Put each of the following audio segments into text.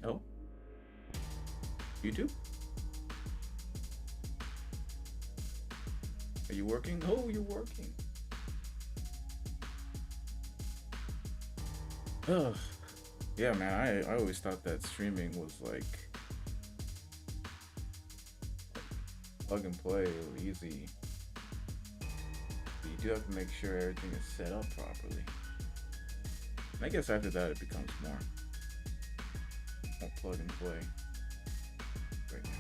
Oh, YouTube? Are you working? Oh, you're working. Ugh. Yeah, man, I always thought that streaming was like plug and play, easy. But you do have to make sure everything is set up properly. And I guess after that it becomes more plug and play right now.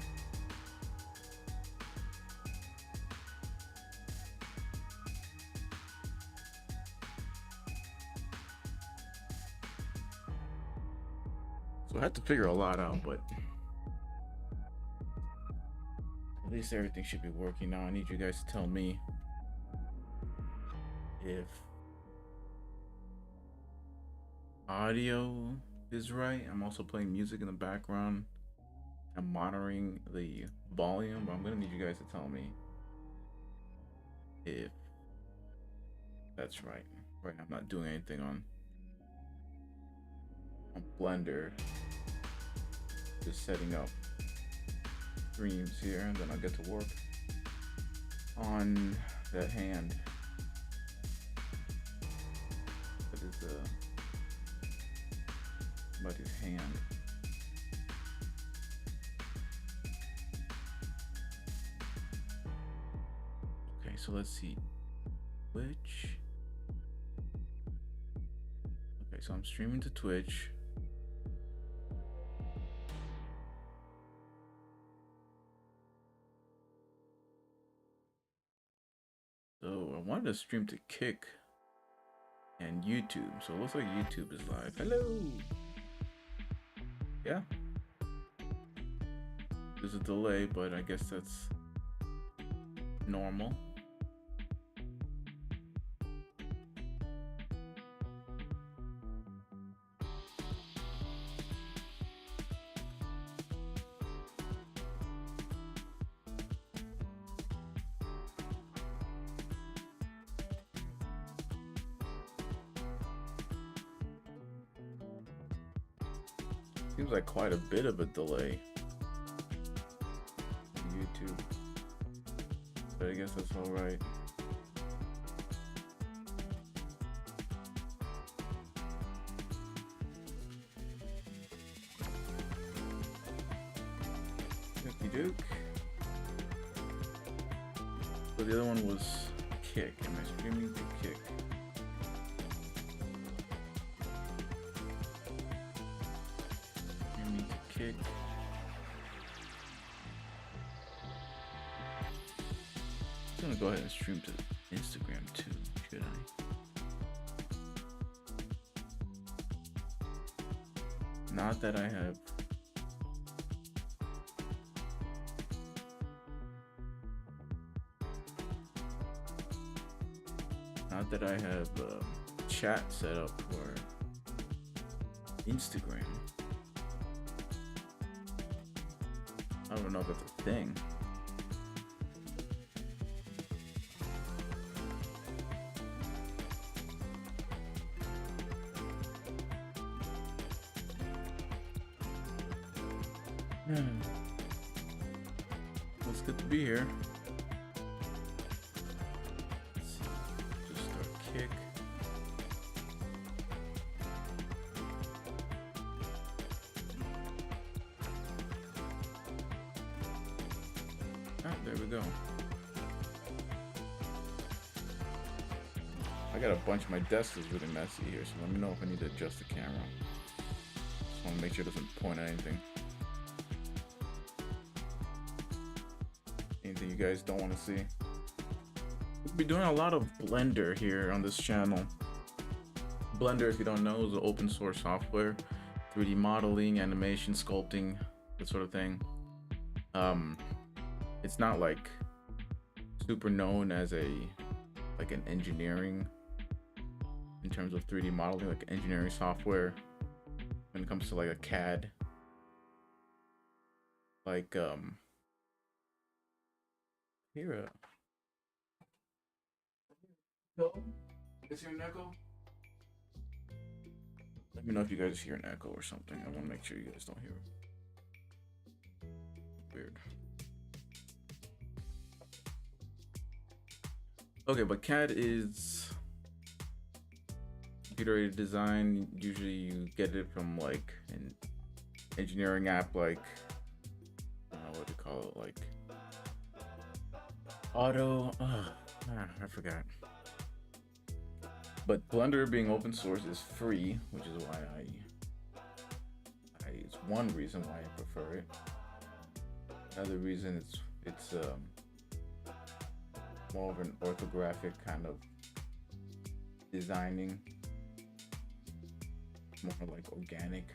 So I had to figure a lot out, but at least everything should be working now. I need you guys to tell me if audio is right. I'm also playing music in the background. I'm monitoring the volume, but I'm gonna need you guys to tell me if that's right. Right now I'm not doing anything on Blender. Just setting up streams here, and then I'll get to work on that hand. That is somebody's hand. Okay, so let's see. Twitch. Okay, so I'm streaming to Twitch. So I wanted to stream to Kick and YouTube. So it looks like YouTube is live. Hello. Yeah. There's a delay, but I guess that's normal. Seems like quite a bit of a delay on YouTube, but I guess that's all right. Dookie Duke. So the other one was Kick. Am I streaming to Kick? Streaming to Kick. I'm gonna go ahead and stream to Instagram too, should I? Not that I have chat set up for Instagram. I don't know if that's a thing. Well, it's good to be here. Let's see. Just start Kick. Ah, there we go. I got a bunch. My desk is really messy here, so let me know if I need to adjust the camera. Just want to make sure it doesn't point at anything. Anything you guys don't want to see. We'll be doing a lot of Blender here on this channel. Blender, if you don't know, is an open source software, 3D modeling, animation, sculpting, that sort of thing. It's not like super known as like an engineering in terms of 3D modeling, like engineering software when it comes to like a CAD. Like here is your nickel. me know if you guys hear an echo or something. I want to make sure you guys don't hear it. Weird. Okay, but CAD is computer-aided design. Usually you get it from like an engineering app, like I don't know what to call it, like I forgot. But Blender being open source is free, which is why it's one reason why I prefer it. Another reason it's more of an orthographic kind of designing, more like organic,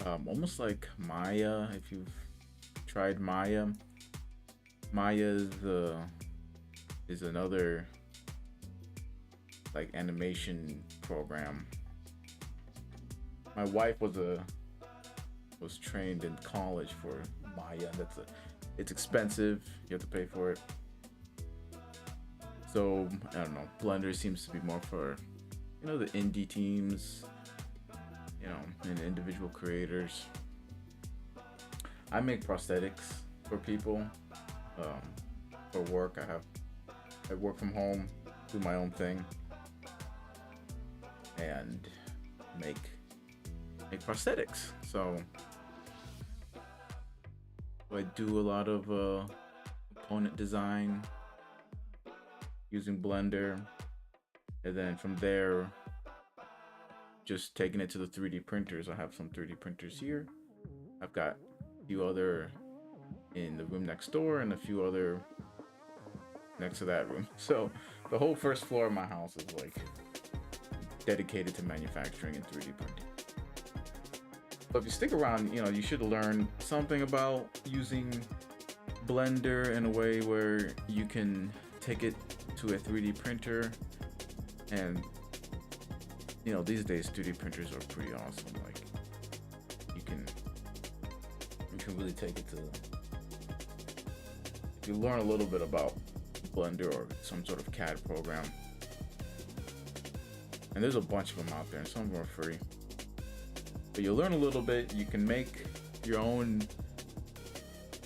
almost like Maya. If you've tried Maya, Maya is another like animation program. My wife was trained in college for Maya. It's expensive. You have to pay for it. So I don't know. Blender seems to be more for, you know, the indie teams, you know, and individual creators. I make prosthetics for people for work. I work from home, do my own thing, and make prosthetics. So I do a lot of component design using Blender, and then from there just taking it to the 3D printers. I have some 3D printers here. I've got a few other in the room next door and a few other next to that room. So the whole first floor of my house is like dedicated to manufacturing and 3D printing. But if you stick around, you know, you should learn something about using Blender in a way where you can take it to a 3D printer. And you know, these days 3D printers are pretty awesome. Like you can really take it to, if you learn a little bit about Blender or some sort of CAD program, and there's a bunch of them out there and some of them are free, but you learn a little bit, you can make your own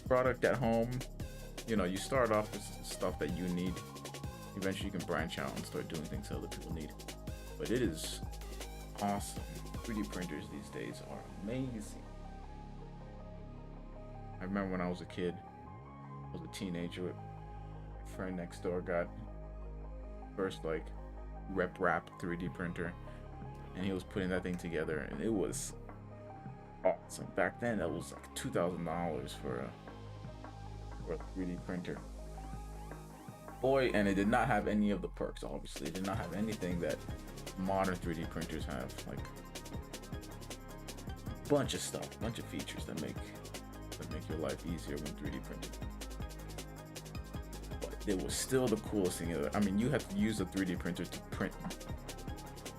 product at home. You know, you start off with stuff that you need. Eventually you can branch out and start doing things that other people need. But it is awesome. 3D printers these days are amazing. I remember when I was a kid, I was a teenager, my friend next door got first like rep wrap 3D printer, and he was putting that thing together, and it was awesome. Back then that was like $2,000 for a 3D printer. Boy, and it did not have any of the perks. Obviously it did not have anything that modern 3D printers have, like a bunch of stuff, bunch of features that make your life easier when 3D printing. But it was still the coolest thing ever. I mean, you have to use a 3D printer to print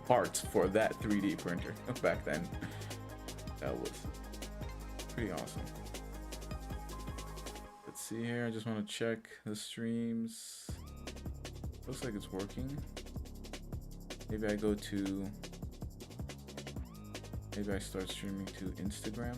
parts for that 3D printer back then. That was pretty awesome. Let's see here, I just want to check the streams. Looks like it's working. Maybe I start streaming to Instagram.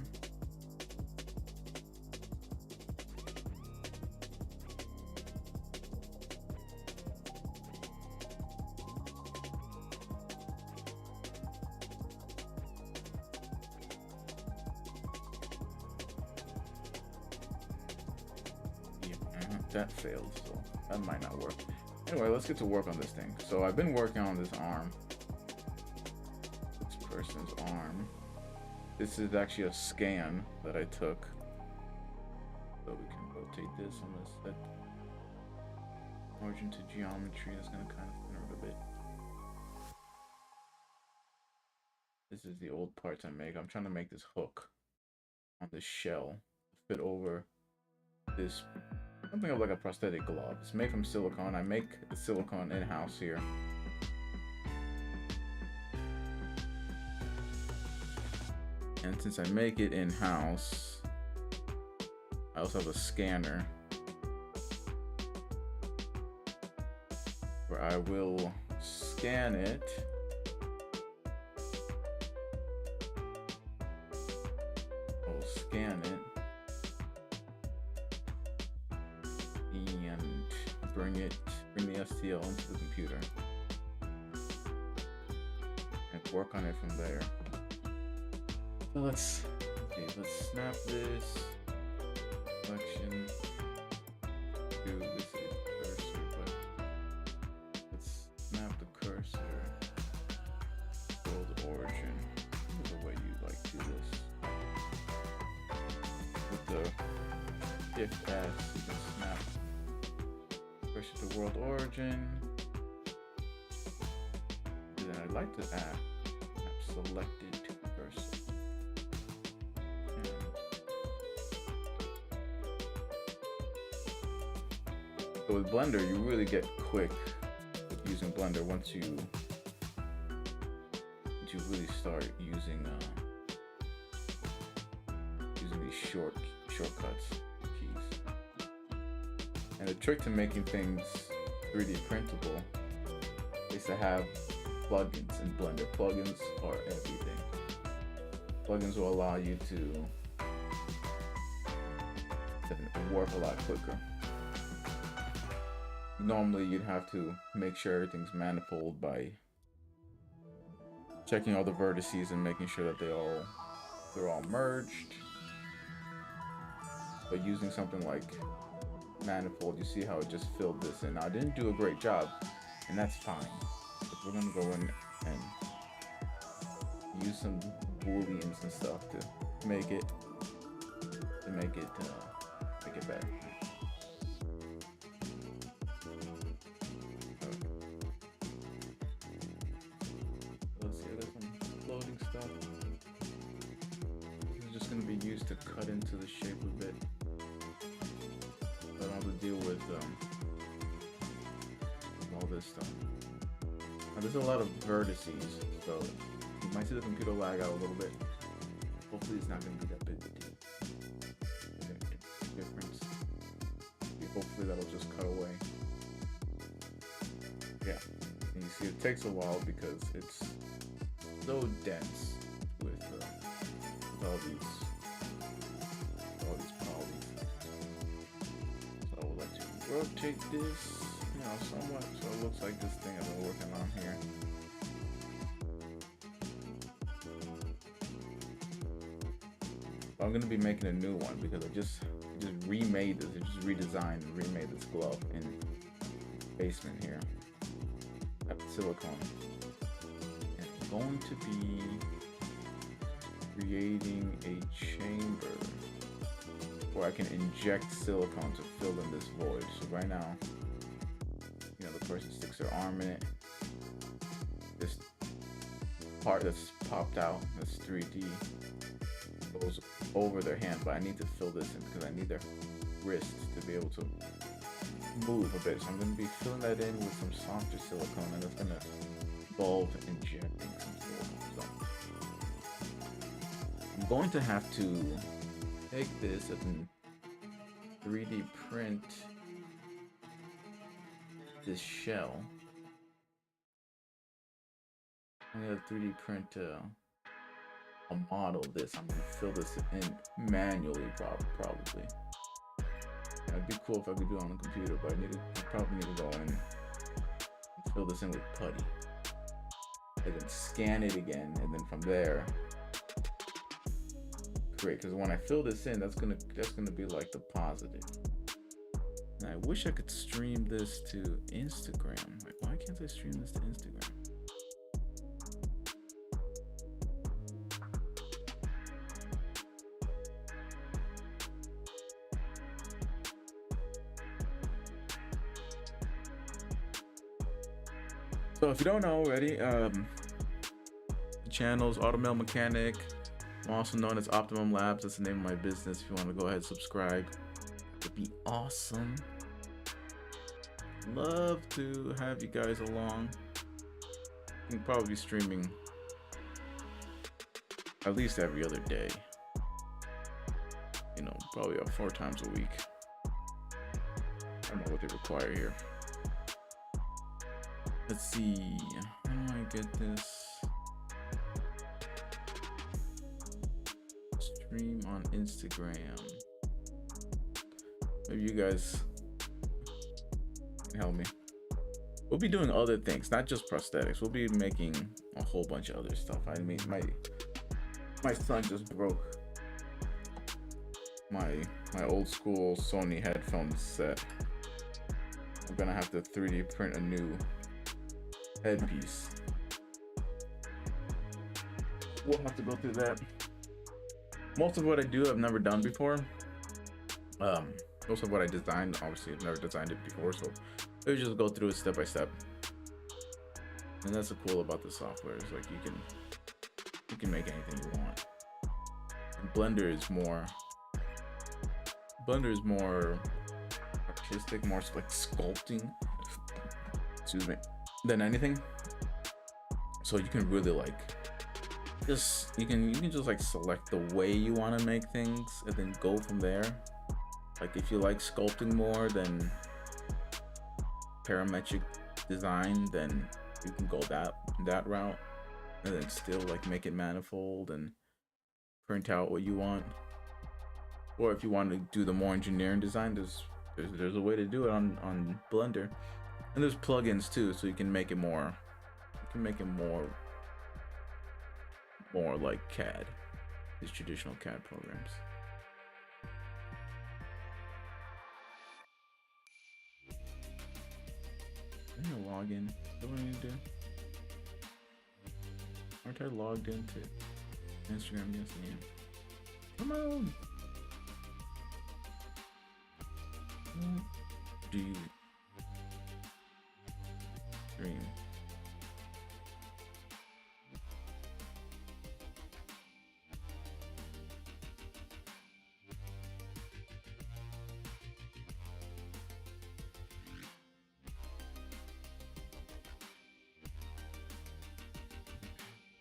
That failed, so that might not work. Anyway, let's get to work on this thing. So I've been working on this arm. This person's arm. This is actually a scan that I took. So we can rotate this. I'm gonna set margin to geometry. That's gonna kind of thin it a bit. This is the old parts I make. I'm trying to make this hook on this shell to fit over this. Something of like a prosthetic glove. It's made from silicone. I make the silicone in-house here. And since I make it in-house, I also have a scanner where I will scan it computer and work on it from there. So let's snap this selection to this cursor, but let's snap the cursor. World origin. This is the way you like to do this. With the Shift S, you can snap cursor to world origin. And then I'd like to add selected to cursor. So with Blender, you really get quick with using Blender once you really start using these shortcuts keys. And the trick to making things 3D printable is to have plugins in Blender. Plugins are everything. Plugins will allow you to work a lot quicker. Normally you'd have to make sure everything's manifold by checking all the vertices and making sure that they're all merged. But using something like manifold, you see how it just filled this in. Now, I didn't do a great job, and that's fine. But we're gonna go in and use some booleans and stuff to make it better. Stuff. This is just going to be used to cut into the shape a bit. I don't have to deal with all this stuff. Now, there's a lot of vertices, so you might see the computer lag out a little bit. Hopefully it's not going to be that big of a difference. Hopefully that'll just cut away. Yeah, and you see it takes a while because it's so dense with all these polys. So I would like to rotate this, somewhat, so it looks like this thing I've been working on here. I'm gonna be making a new one because I just remade this. I just redesigned and remade this glove in basement here at silicone. Going to be creating a chamber where I can inject silicone to fill in this void. So right now, the person sticks their arm in it. This part that's popped out, that's 3D, goes over their hand, but I need to fill this in because I need their wrist to be able to move a bit. So I'm going to be filling that in with some softer silicone, and it's going to involve injecting some silicone. So I'm going to have to take this and 3D print this shell. I'm going to 3D print a model of this. I'm going to fill this in manually, probably. It'd be cool if I could do it on the computer, but I probably need to go in and fill this in with putty. And then scan it again, and then from there create. Because when I fill this in, that's gonna be like the positive. And I wish I could stream this to Instagram. Like, why can't I stream this to Instagram? So if you don't know already, the channel's Automail Mechanic. I'm also known as Optimum Labs. That's the name of my business. If you want to go ahead and subscribe, it'd be awesome. Love to have you guys along. I'm probably be streaming at least every other day. Probably 4 times a week. I don't know what they require here. Let's see, how do I get this? Stream on Instagram. Maybe you guys can help me. we'll be doing other things, not just prosthetics. We'll be making a whole bunch of other stuff. I mean, my son just broke my old school Sony headphone set. I'm gonna have to 3D print a new headpiece. We'll have to go through that. Most of what I do I've never done before. Most of what I designed, obviously I've never designed it before, so we just go through it step by step. And that's the cool about the software, is like you can make anything you want. And Blender is more artistic, more like sculpting, excuse me, than anything. So you can really like you can just like select the way you want to make things and then go from there. Like if you like sculpting more than parametric design, then you can go that route, and then still like make it manifold and print out what you want. Or if you want to do the more engineering design, there's a way to do it on Blender, and there's plugins too, so you can make it more. More like CAD, these traditional CAD programs. I'm gonna log in. What do I need to do? Aren't I logged into Instagram? Yes, I am. Come on. Do you stream?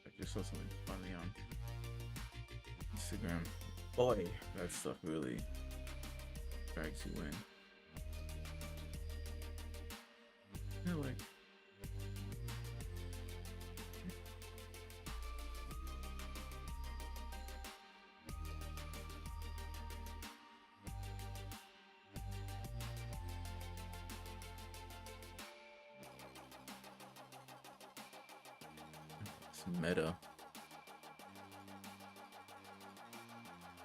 I just saw something funny on Instagram. Boy, that stuff really drags you in. Yeah, like it's meta.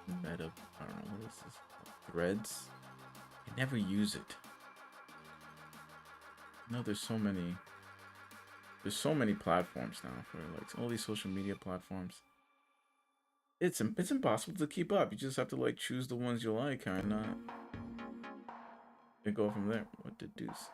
I don't know what is this. Threads. I never use it. No, there's so many platforms now for like all these social media platforms. It's impossible to keep up. You just have to like choose the ones you like and go from there. What the deuce?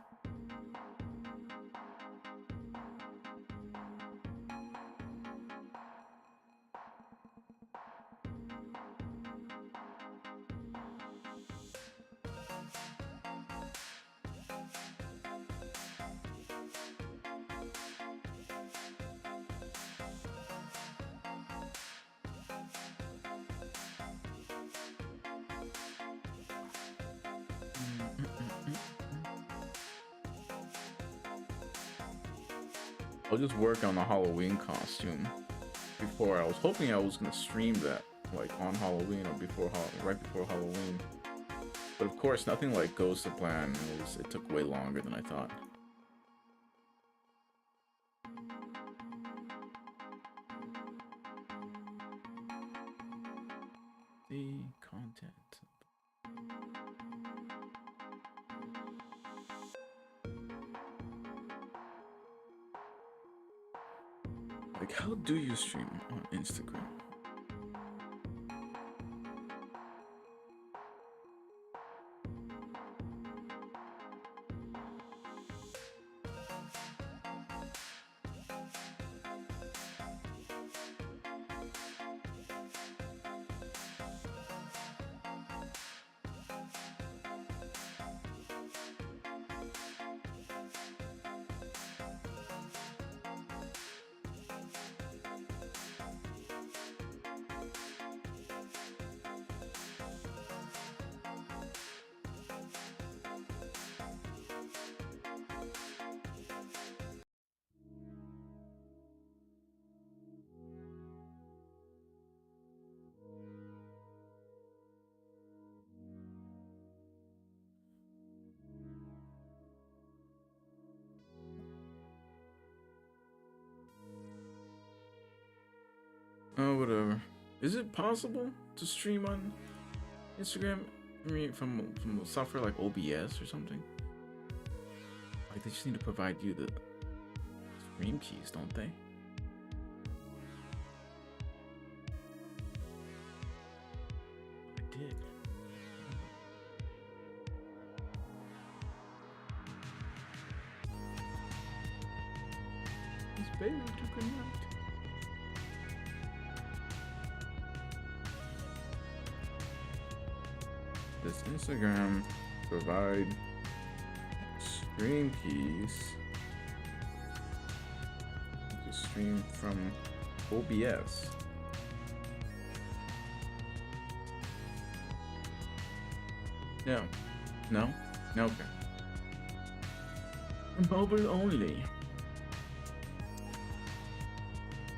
I'll just work on the Halloween costume before. I was hoping I was gonna stream that like on Halloween or right before Halloween, but of course nothing like goes to plan. It took way longer than I thought. The content. Like, how do you stream on Instagram? Oh, whatever. Is it possible to stream on Instagram? I mean, from software like OBS or something? Like, they just need to provide you the stream keys, don't they? I did. It's better to connect. Does Instagram provide stream keys to stream from OBS? No. No? No, okay. Mobile only.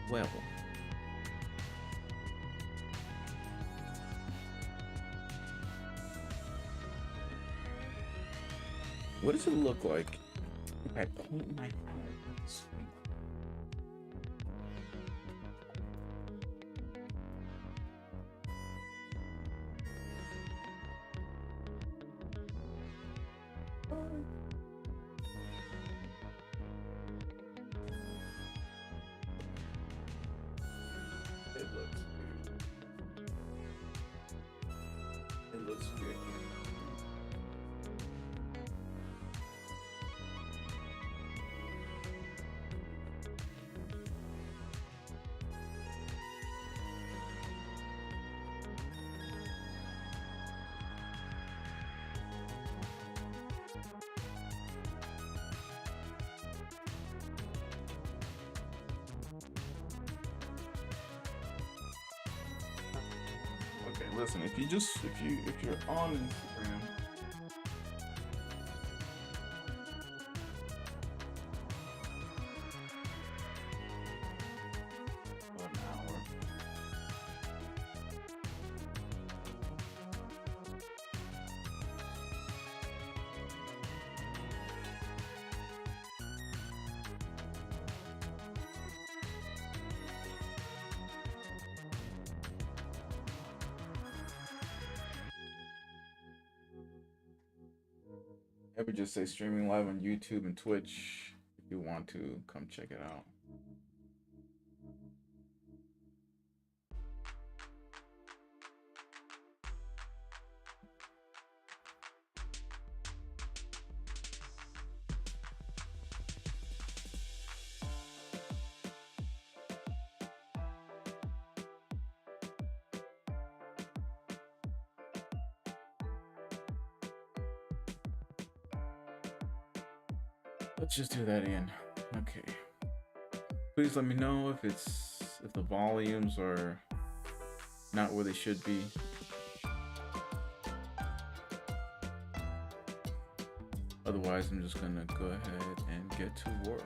Well. What does it look like if I point my hand at the screen? It looks weird. It looks weird. Okay, listen, if you're on Instagram, for an hour. I would just say streaming live on YouTube and Twitch if you want to come check it out. Let's just do that in. Okay. Please let me know if the volumes are not where they should be. Otherwise, I'm just gonna go ahead and get to work.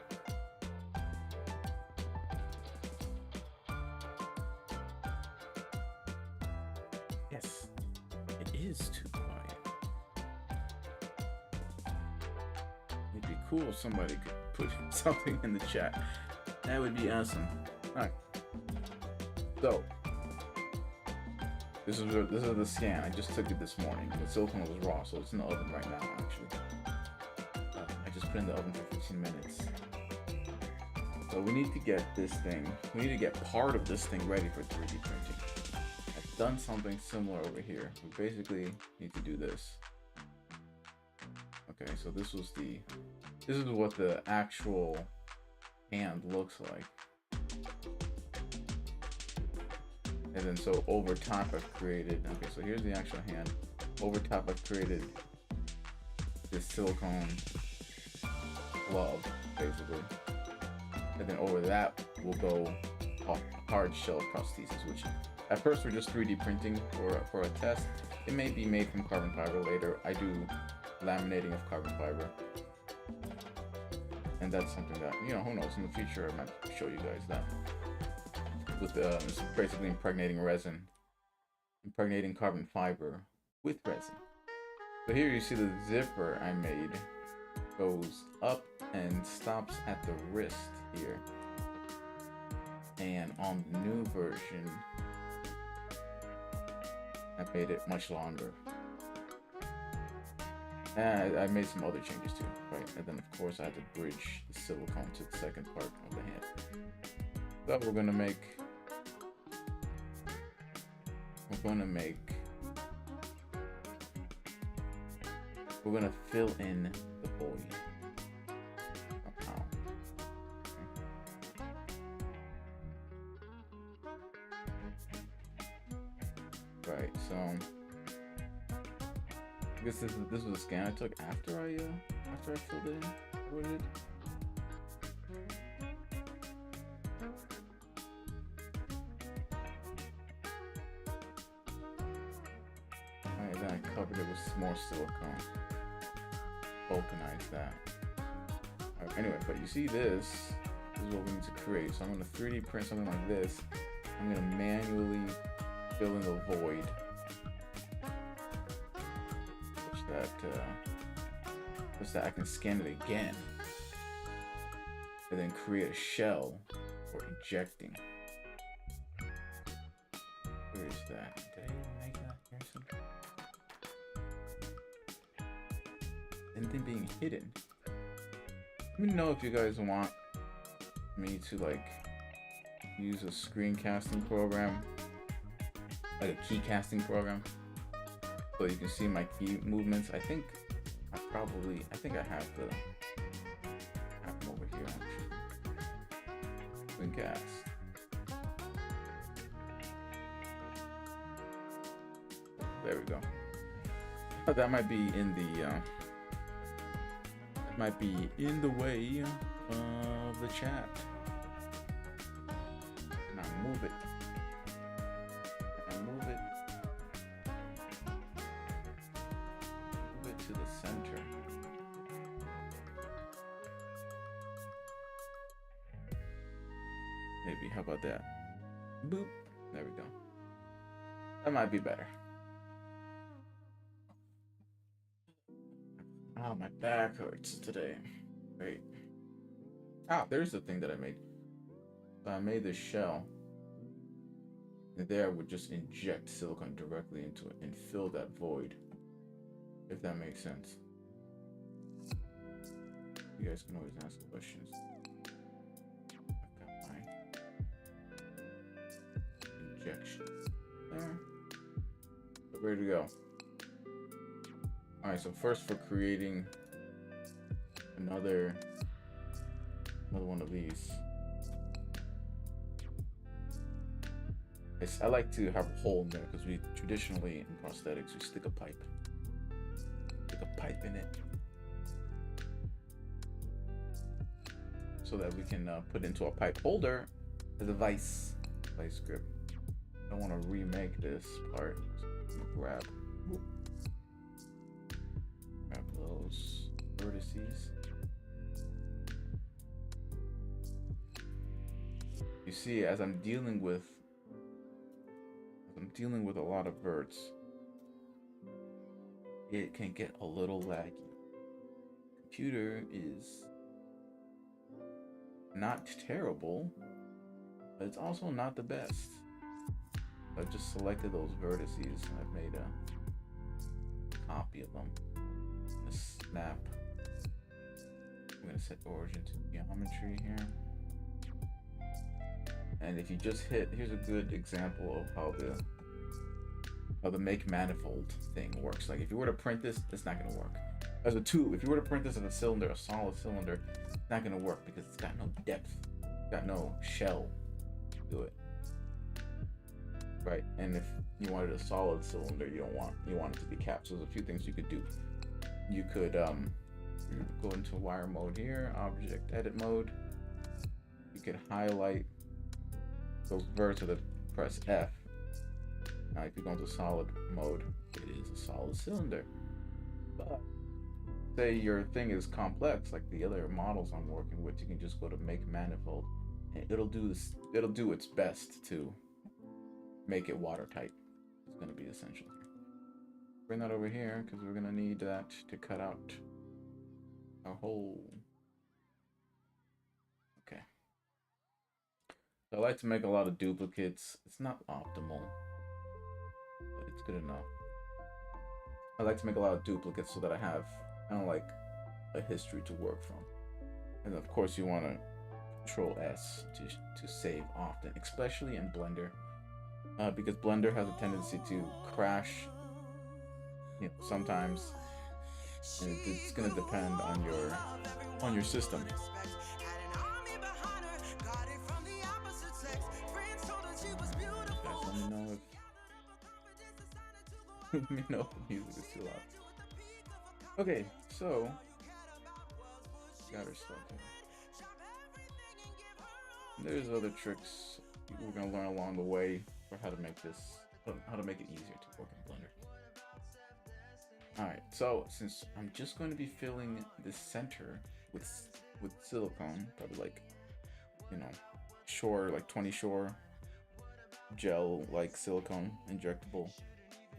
Yes, it is too quiet. It'd be cool if somebody could put something in the chat. That would be awesome. Alright. So this is the scan. I just took it this morning. The silicone was raw, so it's in the oven right now actually. I just put it in the oven for 15 minutes. So we need to get this thing, we need to get part of this thing ready for 3D printing. I've done something similar over here. We basically need to do this. Okay, so this is what the actual hand looks like. And then so over top I've created, okay, so here's the actual hand. Over top I've created this silicone glove, basically. And then over that will go a hard shell prosthesis, which at first we're just 3D printing for a test. It may be made from carbon fiber later. I do laminating of carbon fiber. And that's something that, you know, who knows, in the future I might show you guys that. With it's basically impregnating resin, impregnating carbon fiber with resin. So here you see the zipper I made goes up and stops at the wrist here. And on the new version, I made it much longer. And I made some other changes too, right? And then of course I had to bridge the silicone to the second part of the hand. So we're gonna fill in the void somehow. Okay. Right, so I guess this was a scan I took after I filled it in. What did? Alright, then I covered it with more silicone. Vulcanize that. Right, anyway, but you see this is what we need to create. So I'm gonna 3D print something like this. I'm gonna manually fill in the void. Such that I can scan it again. And then create a shell for injecting. Where is that? Did I make that here something? Anything being hidden? Let me know if you guys want me to like use a screen casting program, like a key casting program, so you can see my key movements. I think I have them over here actually. Screen cast. There we go. Oh, that might be in the way of the chat. And I move it. Move it to the center. Maybe. How about that? Boop. There we go. That might be better. Oh, my back hurts today. Wait. Ah, there's the thing that I made. So I made this shell. And there I would just inject silicone directly into it and fill that void. If that makes sense. You guys can always ask questions. I've got my injection there. So ready to go. Alright, so first for creating another one of these. I like to have a hole in there because we traditionally in prosthetics we stick a pipe in it so that we can put into a pipe holder as a vice grip. I don't want to remake this part. So grab those vertices. You see, as I'm dealing with a lot of verts, it can get a little laggy. Computer is not terrible, but it's also not the best. I've just selected those vertices. I've made a copy of them. I'm gonna snap. I'm gonna set origin to geometry here. And if you just hit, here's a good example of how the make manifold thing works. Like if you were to print this, it's not gonna work. As a tube, if you were to print this as a cylinder, a solid cylinder, it's not gonna work because it's got no depth, it's got no shell to do it. Right, and if you wanted a solid cylinder, you want it to be capped. So there's a few things you could do. You could go into wire mode here, object edit mode. You could highlight those verts with press F. Now if you go into solid mode, it is a solid cylinder. But say your thing is complex, like the other models I'm working with, you can just go to make manifold, and it'll do its best to make it watertight. It's going to be essential. Bring that over here because we're going to need that to cut out our hole. Okay. So I like to make a lot of duplicates. It's not optimal, but it's good enough. I like to make a lot of duplicates so that I have kind of like a history to work from. And of course, you want to Control S to save often, especially in Blender, because Blender has a tendency to crash, sometimes, and it's gonna depend on your system. Let me know if let me know if the music is too loud. Okay, so got our stuff here. There's other tricks we're gonna learn along the way for how to make it easier to work in Blender. Alright, so since I'm just going to be filling the center with silicone, probably like, Shore, like 20 Shore gel, like silicone injectable,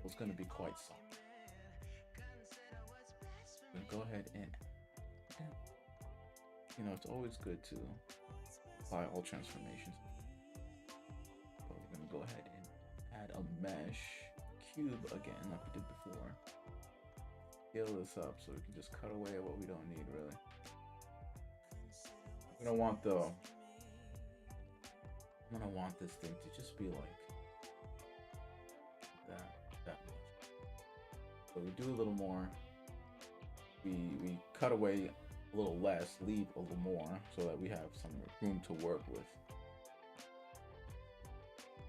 it's going to be quite soft. I'm gonna go ahead and, it's always good to apply all transformations. So we're gonna go ahead and add a mesh cube again, like we did before. Scale this up so we can just cut away what we don't need, really. I'm gonna want this thing to just be like that much. So we do a little more. We cut away a little less, leave a little more, so that we have some room to work with.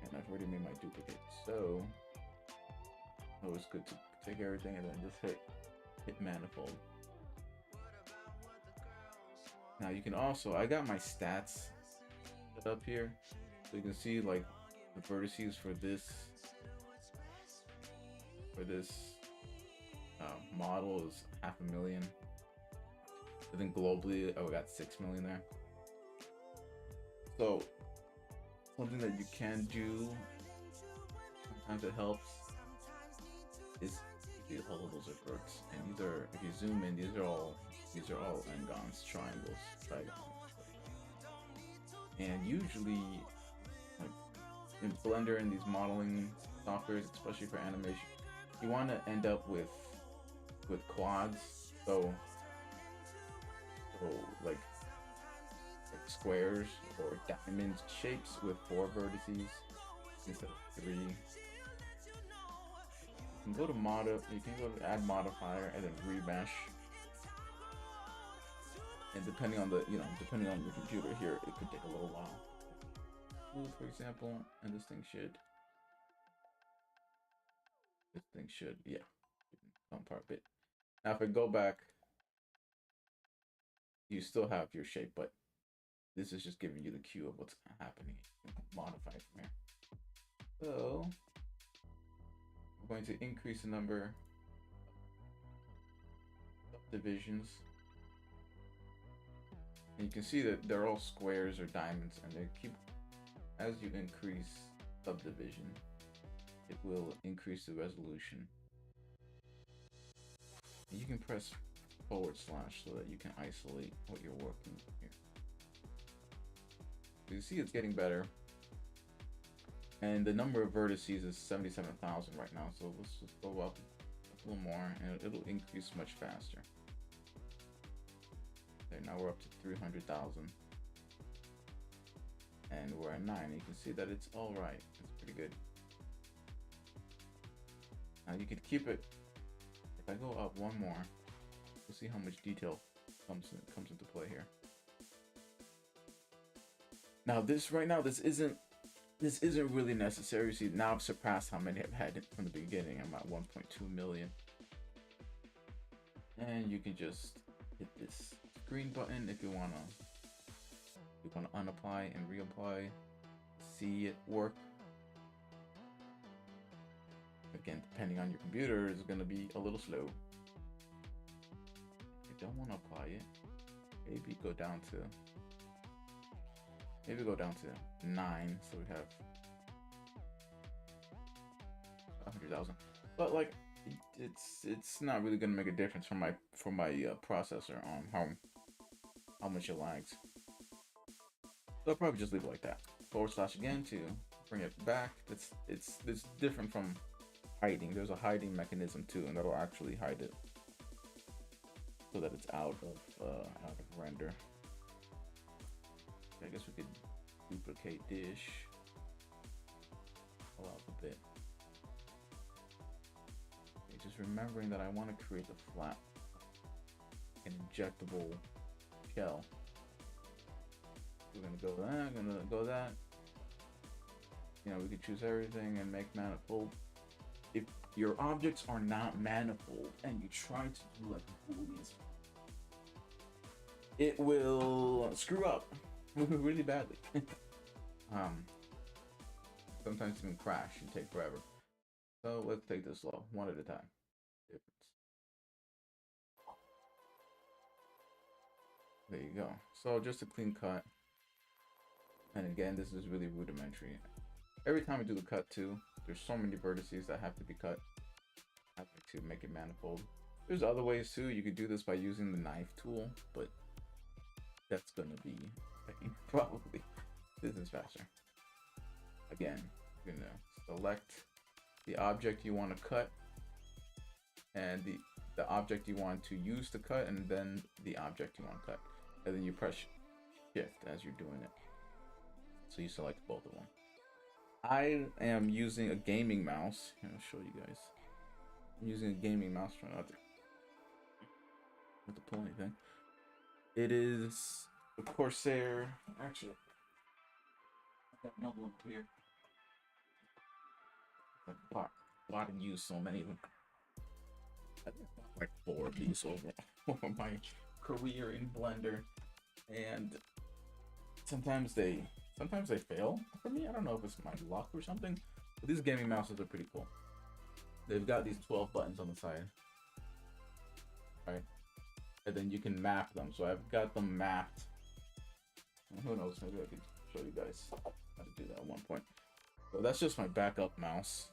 And I've already made my duplicate, so it's good to take everything and then just hit manifold. Now you can also, I got my stats set up here, so you can see like the vertices for this model is 500,000. I think globally, we got 6 million there. So something that you can do, sometimes it helps, is all of those are verts, and these are, if you zoom in, these are all n-gons, triangles, trigons. And usually, like in Blender and these modeling softwares, especially for animation, you want to end up with quads. So like squares or diamond shapes with 4 vertices instead of 3. You can go to add modifier and then remesh. And depending on your computer here, it could take a little while. Smooth, for example, and this thing should come apart a bit. Now if I go back, you still have your shape, but this is just giving you the cue of what's happening. You can modify from here. So we're going to increase the number of divisions. And you can see that they're all squares or diamonds, and they keep, as you increase subdivision, it will increase the resolution. And you can press / so that you can isolate what you're working with here. So you see it's getting better. And the number of vertices is 77,000 right now, so let's just go up a little more and it'll increase much faster. There, now we're up to 300,000. And we're at 9. You can see that it's all right. It's pretty good. Now you could keep it. If I go up one more, we'll see how much detail comes into play here. Now this isn't really necessary. See, now I've surpassed how many I've had from the beginning. I'm at 1.2 million. And you can just hit this green button if you wanna unapply and reapply. See it work. Again, depending on your computer, it's gonna be a little slow. If you don't want to apply it, maybe go down to 9, so we have 100,000. But like, it's not really gonna make a difference for my processor on how much it lags. So I'll probably just leave it like that. / again to bring it back. It's different from hiding. There's a hiding mechanism too, and that'll actually hide it so that it's out of render. I guess we could duplicate dish. Allow a bit. Okay, just remembering that I want to create a flat, an injectable shell. We're gonna go that. Gonna go that. You know, we could choose everything and make manifold. If your objects are not manifold and you try to do like booleans, it will screw up really badly. Sometimes even crash and take forever. So let's take this slow, one at a time. There you go. So just a clean cut. And again, this is really rudimentary. Every time I do the cut too, there's so many vertices that have to be cut. I have to make it manifold. There's other ways too. You could do this by using the knife tool, but that's gonna be probably this is faster. Again, you're gonna select the object you want to cut and the object you want to use to cut, and then the object you want to cut, and then you press shift as you're doing it, so you select both of them. I am using a gaming mouse. Here, I'll show you guys. I'm using a gaming mouse for not to pull anything. It is a Corsair. Actually, I got another one here. I bought and used so many of them. I think I bought like 4 of these over my career in Blender, and sometimes they fail for me. I don't know if it's my luck or something, but these gaming mouses are pretty cool. They've got these 12 buttons on the side, right? And then you can map them. So I've got them mapped. And who knows? Maybe I could show you guys how to do that at one point. So that's just my backup mouse.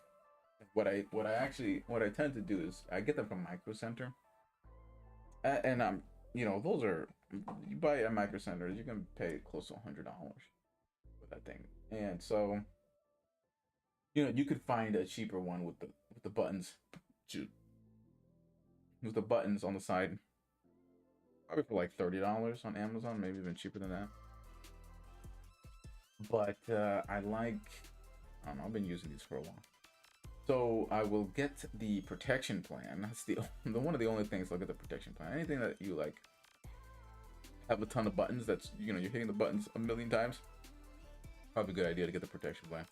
What I tend to do is I get them from Micro Center, and I'm those are, you buy at Micro Center, you can pay close to $100 for that thing, and so you could find a cheaper one with the buttons, with the buttons on the side, probably for like $30 on Amazon, maybe even cheaper than that. But I don't know, I've been using these for a while. So I will get the protection plan. That's the one of the only things I'll get the protection plan. Anything that you like have a ton of buttons, that's you're hitting the buttons a million times, probably a good idea to get the protection plan.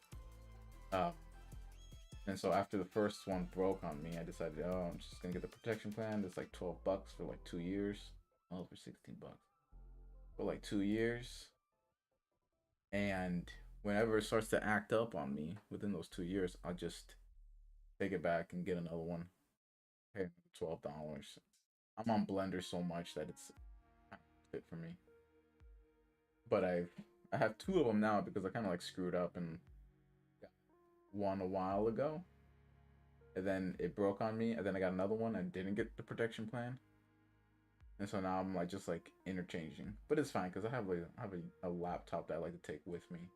And so after the first one broke on me, I decided, oh, I'm just gonna get the protection plan. It's like $12 for like 2 years. Oh, for $16 for like 2 years. And whenever it starts to act up on me within those 2 years, I'll just take it back and get another one. Pay $12. I'm on Blender so much that it's fit for me. But I have 2 of them now because I kind of like screwed up and got one a while ago, and then it broke on me, and then I got another one and didn't get the protection plan, and so now I'm like just like interchanging. But it's fine because I have a laptop that I like to take with me,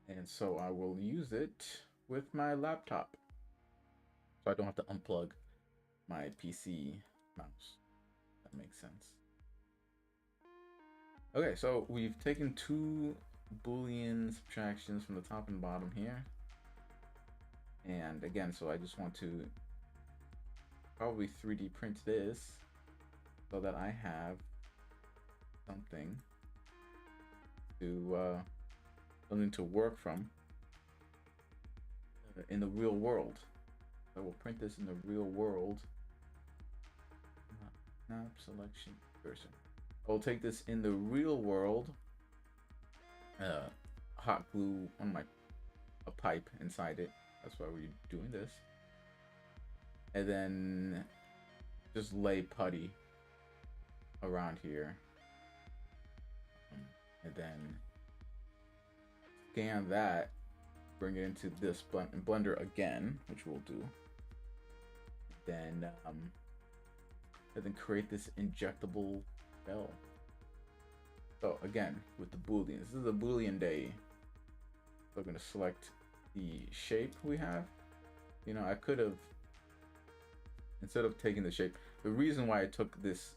and so I will use it with my laptop, so I don't have to unplug my PC mouse. That makes sense. Okay, so we've taken 2 Boolean subtractions from the top and bottom here, and again, so I just want to probably 3D print this so that I have something to work from in the real world. I will print this in the real world. Map selection cursor. I'll take this in the real world. Hot glue on a pipe inside it. That's why we're doing this. And then just lay putty around here. And then scan that, bring it into this Blender again, which we'll do. Then and then create this injectable shell. So again, with the booleans, this is a boolean day So I'm gonna select the shape we have. You know, I could have, instead of taking the shape, the reason why I took this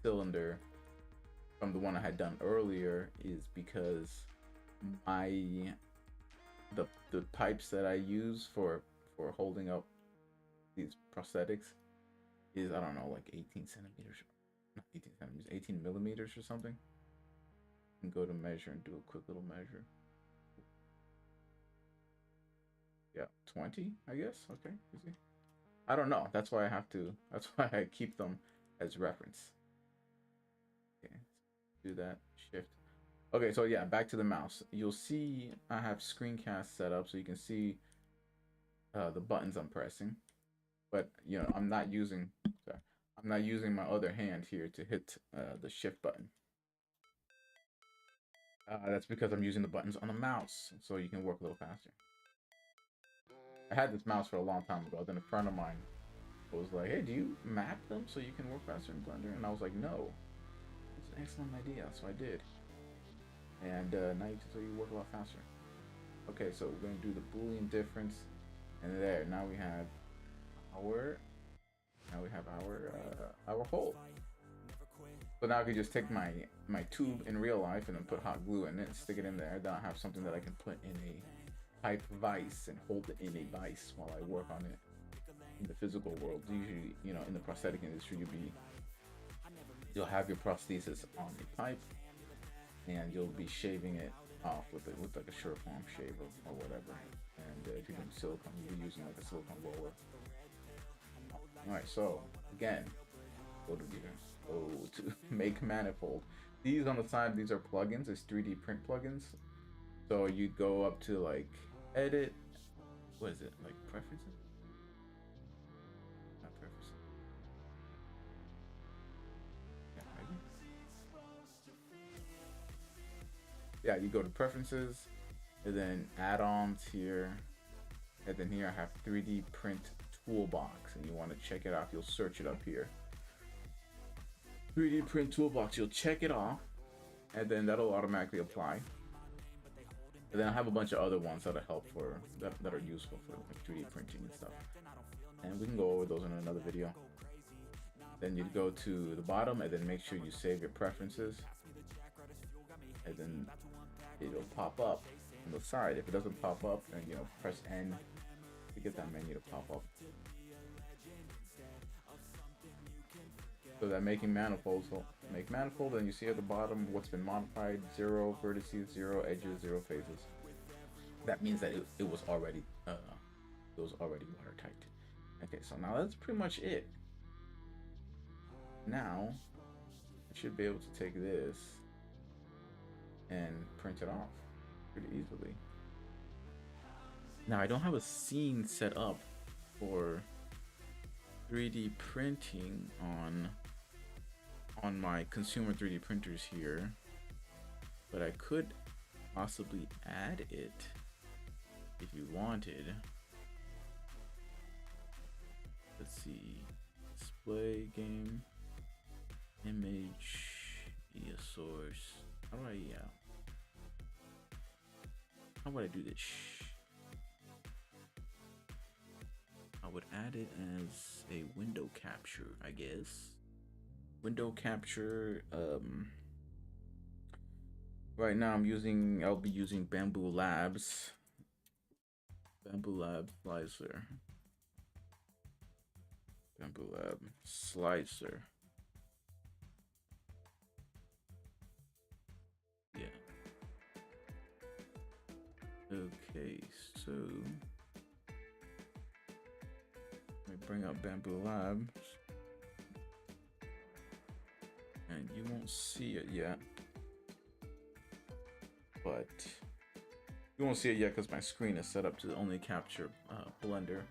cylinder from the one I had done earlier is because the pipes that I use for holding up these prosthetics is, I don't know, like 18 centimeters, not 18 centimeters, 18 millimeters or something. And go to measure and do a quick little measure. Yeah, 20, I guess. Okay, easy. I don't know. That's why I keep them as reference. Okay, do that, shift. Okay, so yeah, back to the mouse. You'll see I have screencast set up so you can see the buttons I'm pressing. But you know, I'm not using my other hand here to hit the shift button. That's because I'm using the buttons on the mouse, so you can work a little faster. I had this mouse for a long time ago. Then a friend of mine was like, "Hey, do you map them so you can work faster in Blender?" And I was like, "No, it's an excellent idea." So I did, and now you can so you work a lot faster. Okay, so we're gonna do the Boolean difference, and there. Now we have our our hole. So now I can just take my tube in real life and then put hot glue in it, stick it in there. Then I have something that I can put in a pipe vise and hold it in a vise while I work on it. In the physical world, usually, you know, in the prosthetic industry, you'll have your prosthesis on a pipe, and you'll be shaving it off with like a Sureform shaver or whatever. And if you're doing silicone, you'll be using like a silicone roller. All right, so again, go to make manifold. These on the side, these are plugins. It's 3D print plugins. So you go up to like edit. What is it? Like preferences? Not preferences. Yeah, maybe. Yeah, you go to preferences, and then add-ons here, and then here I have 3D print toolbox, and you want to check it off. You'll search it up here. 3D print toolbox. You'll check it off, and then that'll automatically apply. And then I have a bunch of other ones that are useful for like 3D printing and stuff. And we can go over those in another video. Then you'd go to the bottom and then make sure you save your preferences. And then it'll pop up on the side. If it doesn't pop up, then you know, press N to get that menu to pop up. So that making manifolds will make manifold, and you see at the bottom what's been modified: 0 vertices, 0 edges, 0 faces. That means that it was already watertight. Okay, so now that's pretty much it. Now I should be able to take this and print it off pretty easily. Now I don't have a scene set up for 3D printing on my consumer 3D printers here, but I could possibly add it if you wanted. Let's see, display game, image, media source. How would I do this? I would add it as a window capture, I guess. Window capture. Right now I'll be using Bamboo Labs slicer. Bamboo Lab slicer. Yeah. Okay, so let me bring up Bamboo Labs. And you won't see it yet. But you won't see it yet because my screen is set up to only capture Blender.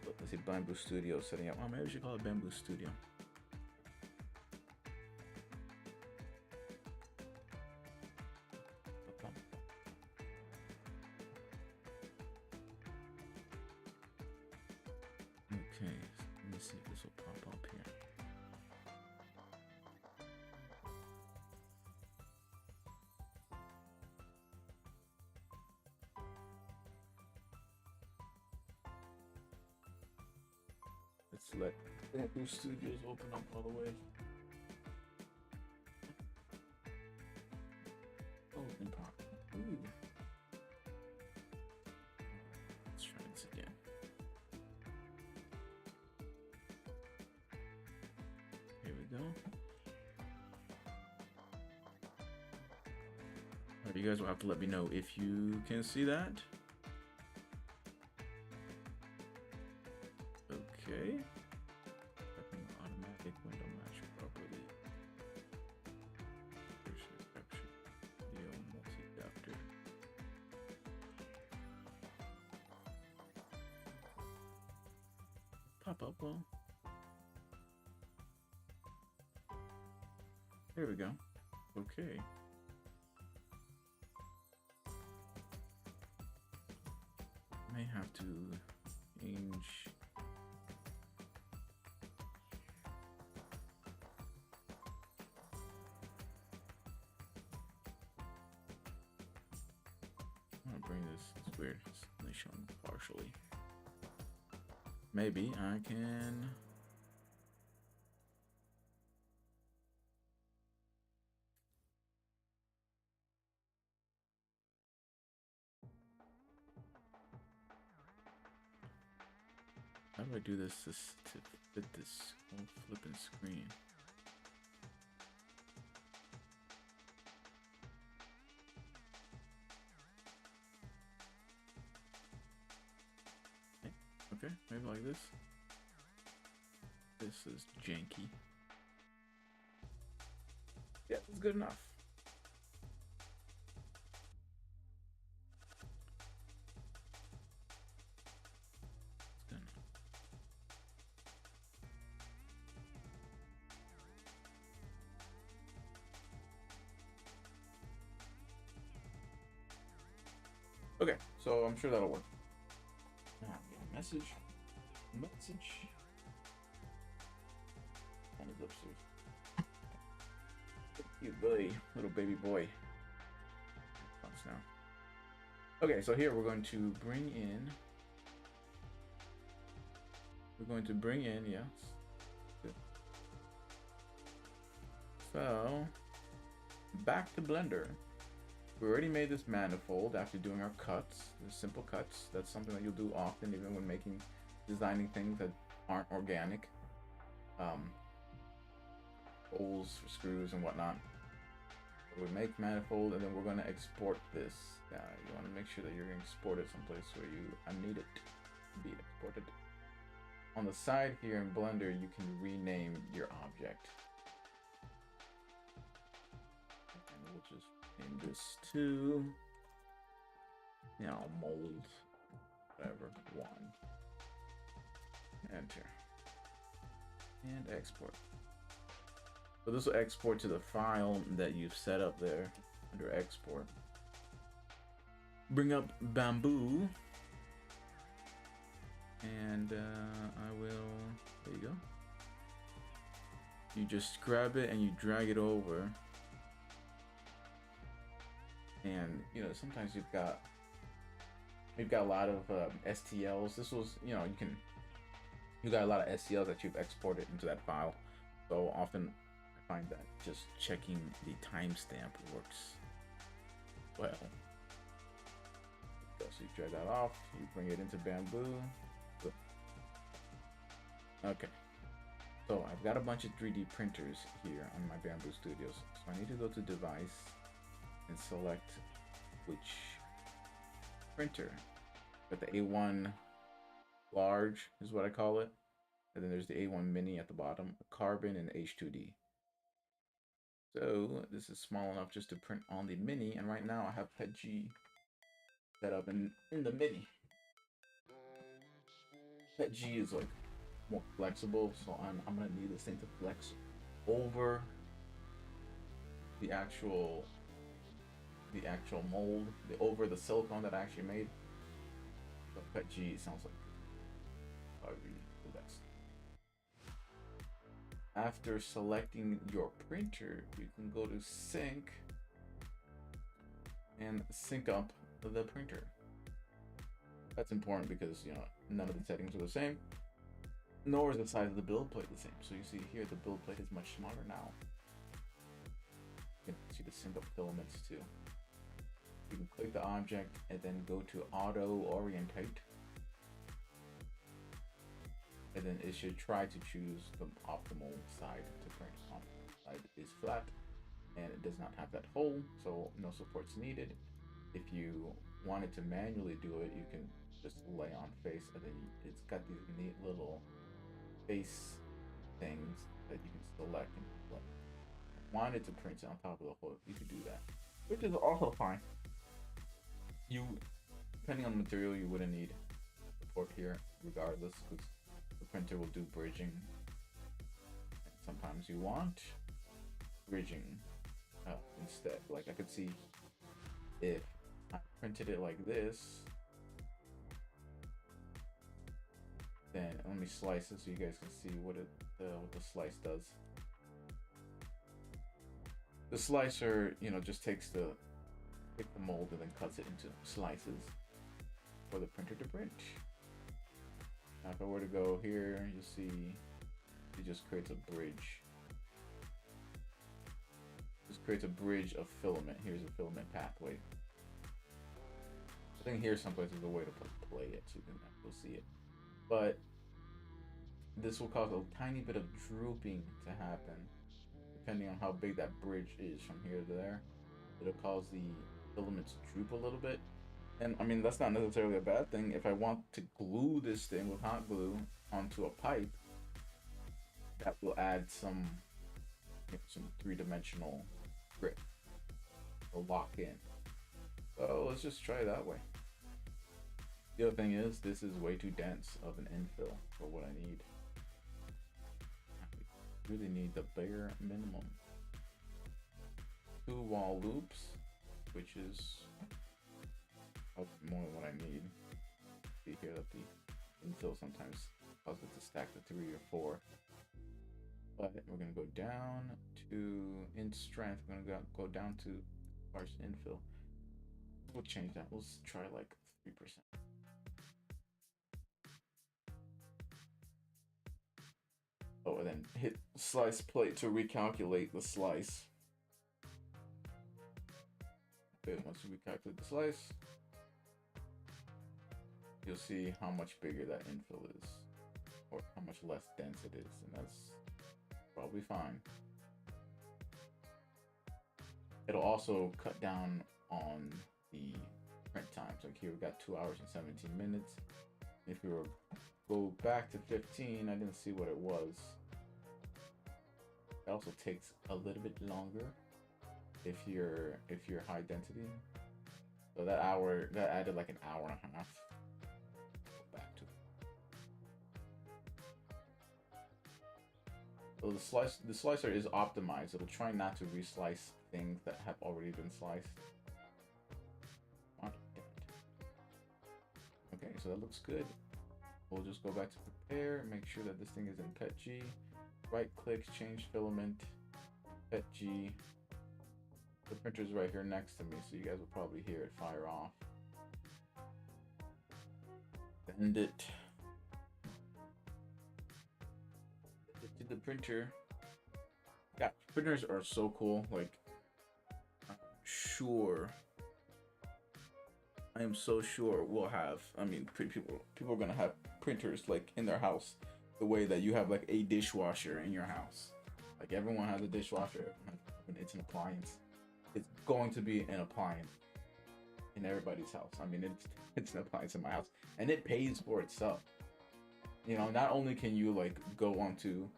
But let's see, Bamboo Studio setting up. Oh, maybe we should call it Bamboo Studio. Okay, let me see if this will pop up here. Let's let Bamboo Studios open up all the way. Open pop. Ooh. Let's try this again. Here we go. Alright, you guys will have to let me know if you can see that. Okay. Automatic window match properly. Capture video multi-adapter. Pop up well. There we go. Okay. May have to change. I'm gonna bring this. It's weird. It's only showing partially. Maybe I can. How do I do this to fit this whole flipping screen? Okay, maybe like this. This is janky. Yeah, it's good enough. It's good enough. Okay, so I'm sure that'll work. Now, message. And it's upstairs. Cute boy, little baby boy. Comes now. Okay, so here we're going to bring in. Yes. Good. So back to Blender. We already made this manifold after doing our cuts, the simple cuts. That's something that you'll do often, even when designing things that aren't organic. Holes for screws and whatnot. So we make manifold, and then we're going to export this. You want to make sure that you're going to export it someplace where you need it to be exported. On the side here in Blender, you can rename your object. And we'll just name this to, mold, whatever, 1. Enter. And export. So this will export to the file that you've set up there under export. Bring up Bamboo. And I will, there you go. You just grab it and you drag it over. And sometimes you've got a lot of STLs. This was, you got a lot of STLs that you've exported into that file. So often I find that just checking the timestamp works well. So you drag that off, you bring it into Bamboo. Okay, so I've got a bunch of 3D printers here on my Bamboo Studios. So I need to go to Device and select which printer. Got the A1 large is what I call it. And then there's the A1 mini at the bottom, Carbon and H2D. So this is small enough just to print on the mini. And right now I have PETG set up in the mini. PETG is like more flexible, so I'm gonna need this thing to flex over the actual mold, over the silicone that I actually made. So PETG sounds like probably the best. After selecting your printer, you can go to sync and sync up the printer. That's important because none of the settings are the same. nor is the size of the build plate the same. So you see here, the build plate is much smaller now. You can see the single filaments too. You can click the object and then go to auto orientate. And then it should try to choose the optimal side to print. Optimal side is flat and it does not have that hole, so no supports needed. If you wanted to manually do it, you can just lay on face, and then it's got these neat little face things that you can select and play. Wanted to print it on top of the hole, you could do that, which is also fine. You, depending on the material, you wouldn't need support here regardless, because the printer will do bridging. And sometimes you want bridging instead. Like I could see if I printed it like this, then let me slice it so you guys can see what the slice does. The slicer, you know, just takes the mold and then cuts it into slices for the printer to print. Now if I were to go here, you'll see it just creates a bridge. Just creates a bridge of filament. Here's a filament pathway. I think here someplace is a way to play it so you can actually see it. But this will cause a tiny bit of drooping to happen depending on how big that bridge is from here to there. It'll cause the filaments to droop a little bit. And I mean, that's not necessarily a bad thing. If I want to glue this thing with hot glue onto a pipe, that will add some, you know, some three-dimensional grip to lock in. So let's just try that way. The other thing is, this is way too dense of an infill for what I need. I really need the bare minimum. 2 wall loops, which is more than what I need. See here that the infill sometimes causes it to stack to 3 or 4. But we're gonna go down to in strength. We're gonna go down to harsh infill. We'll change that. Let's try like 3%. Oh, and then hit slice plate to recalculate the slice. Okay, once you recalculate the slice, you'll see how much bigger that infill is, or how much less dense it is, and that's probably fine. It'll also cut down on the print times. Like here we got 2 hours and 17 minutes. If you were go back to 15, I didn't see what it was. It also takes a little bit longer if you're high density. So that added like an hour and a half. Go back to. So the slicer is optimized. It'll try not to reslice things that have already been sliced. Okay, so that looks good. We'll just go back to prepare, make sure that this thing is in PETG. Right click, change filament, PETG. The printer's right here next to me, so you guys will probably hear it fire off. Send it to the printer. Yeah, printers are so cool. Like, I'm sure. I am so sure we'll have. I mean, people are gonna have printers like in their house, the way that you have like a dishwasher in your house. Like everyone has a dishwasher. It's an appliance. It's going to be an appliance in everybody's house. I mean, it's an appliance in my house, and it pays for itself. You know, not only can you like go onto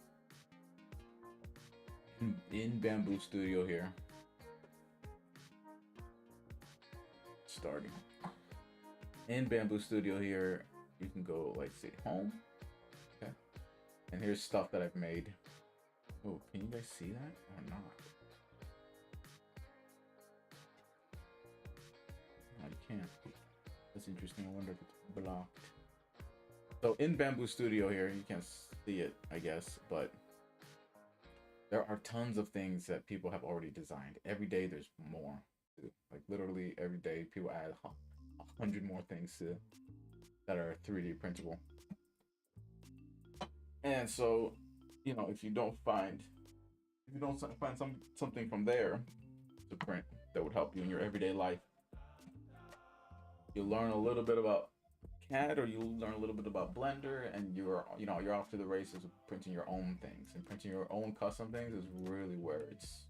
in Bamboo Studio here, starting in Bamboo Studio here, you can go like say home, okay, and here's stuff that I've made. Oh, can you guys see that or not? No, you can't. That's interesting. I wonder if it's blocked. So in Bamboo Studio here, you can't see it, I guess, but there are tons of things that people have already designed. Every day there's more. Like literally every day people add 100 more things to that are 3D printable. And so, if you don't find something from there to print that would help you in your everyday life, you'll learn a little bit about CAD, or you'll learn a little bit about Blender, and you're off to the races of printing your own things. And printing your own custom things is really where it's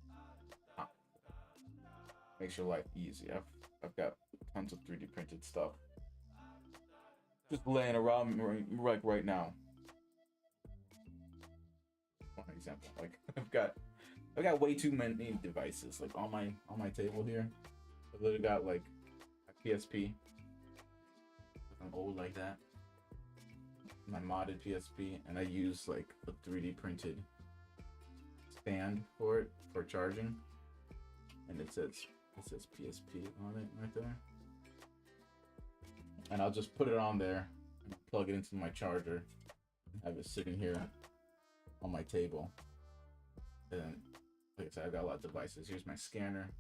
makes your life easy. I've got tons of 3D printed stuff just laying around like right now. One example, like I've got way too many devices like on my table here. I've literally got like a PSP. I'm old like that. My modded PSP, and I use like a 3D printed stand for it for charging, and it says PSP on it right there. And I'll just put it on there and plug it into my charger and have it sitting here on my table. And like I said, I've got a lot of devices. Here's my scanner.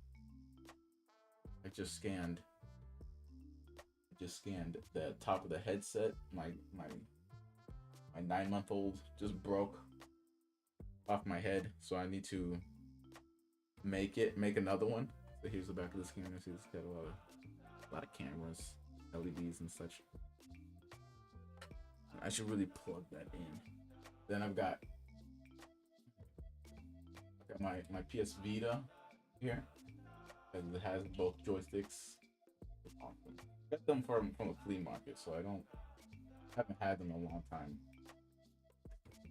I just scanned the top of the headset. My 9-month-old just broke off my head, so I need to make another one. So here's the back of the scanner. See, it's got a lot of cameras, LEDs and such. I should really plug that in. Then I've got my PS Vita here, and it has both joysticks. Awesome. Got them from a flea market, so I haven't had them in a long time.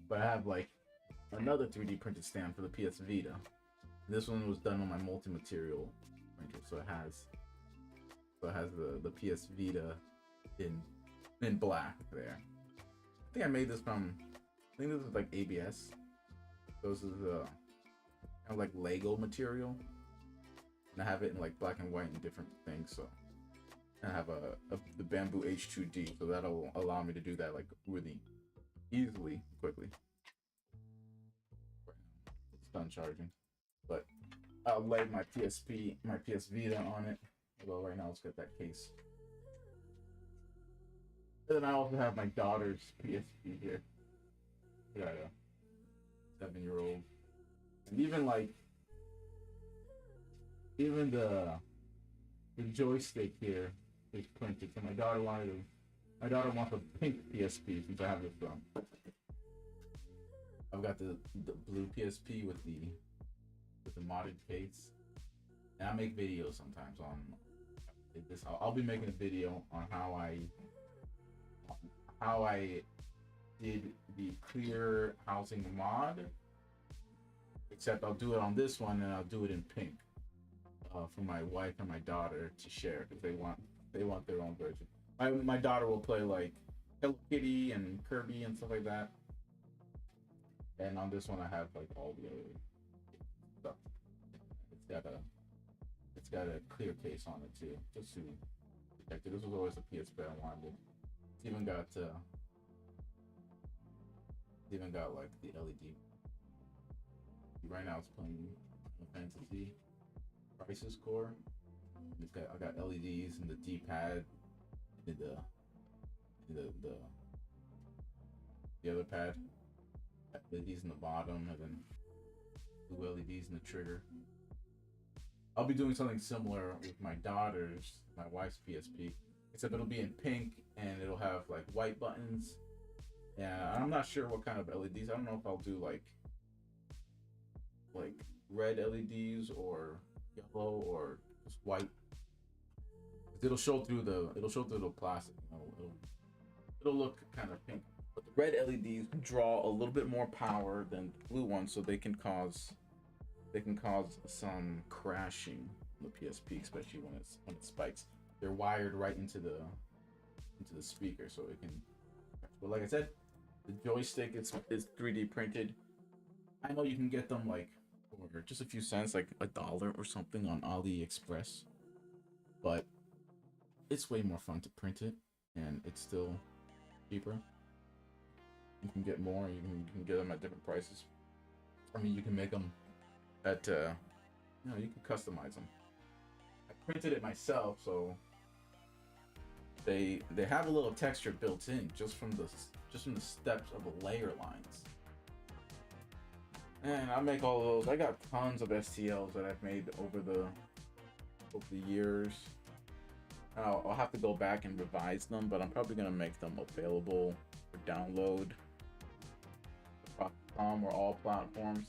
But I have like another 3D printed stand for the PS Vita. This one was done on my multi-material printer, so it has the PS Vita in black there. I think I made this from, I think this is like ABS. This is kind of like Lego material, and I have it in like black and white and different things. So I have the Bamboo H2D, so that'll allow me to do that like really easily, quickly. It's done charging, but I'll lay my PS Vita on it. Although right now it's got that case. And then I also have my daughter's PSP here. I got a 7-year-old, and even the joystick here is printed. So my daughter wants a pink PSP since I have this from. I've got the blue PSP with the modded case, and I make videos sometimes on this. I'll be making a video on how I did the clear housing mod, except I'll do it on this one and I'll do it in pink for my wife and my daughter to share, because they want their own version. My daughter will play like Hello Kitty and Kirby and stuff like that, and on this one I have like all the other stuff. It's got a clear case on it too, just to protect it. This was always a PSP I wanted. It's even got like the LED. Right now it's playing Final Fantasy Crisis Core. I got LEDs and the D-pad and the other pad. LEDs in the bottom, and then blue LEDs in the trigger. I'll be doing something similar with my wife's PSP, except it'll be in pink and it'll have like white buttons. And I'm not sure what kind of LEDs. I don't know if I'll do like red LEDs or yellow or just white. It'll show through the plastic. It'll look kind of pink. But the red LEDs draw a little bit more power than the blue ones, so they can cause some crashing on the PSP, especially when it spikes. They're wired right into the speaker, so it can. But like I said, the joystick is 3D printed. I know you can get them like for just a few cents, like $1 or something on AliExpress, but it's way more fun to print it, and it's still cheaper. You can get more. You can get them at different prices. I mean, you can make them at you can customize them. I printed it myself, so they have a little texture built in just from just from the steps of the layer lines. And I make all of those. I got tons of STLs that I've made over the years. I'll have to go back and revise them, but I'm probably gonna make them available for download across or all platforms.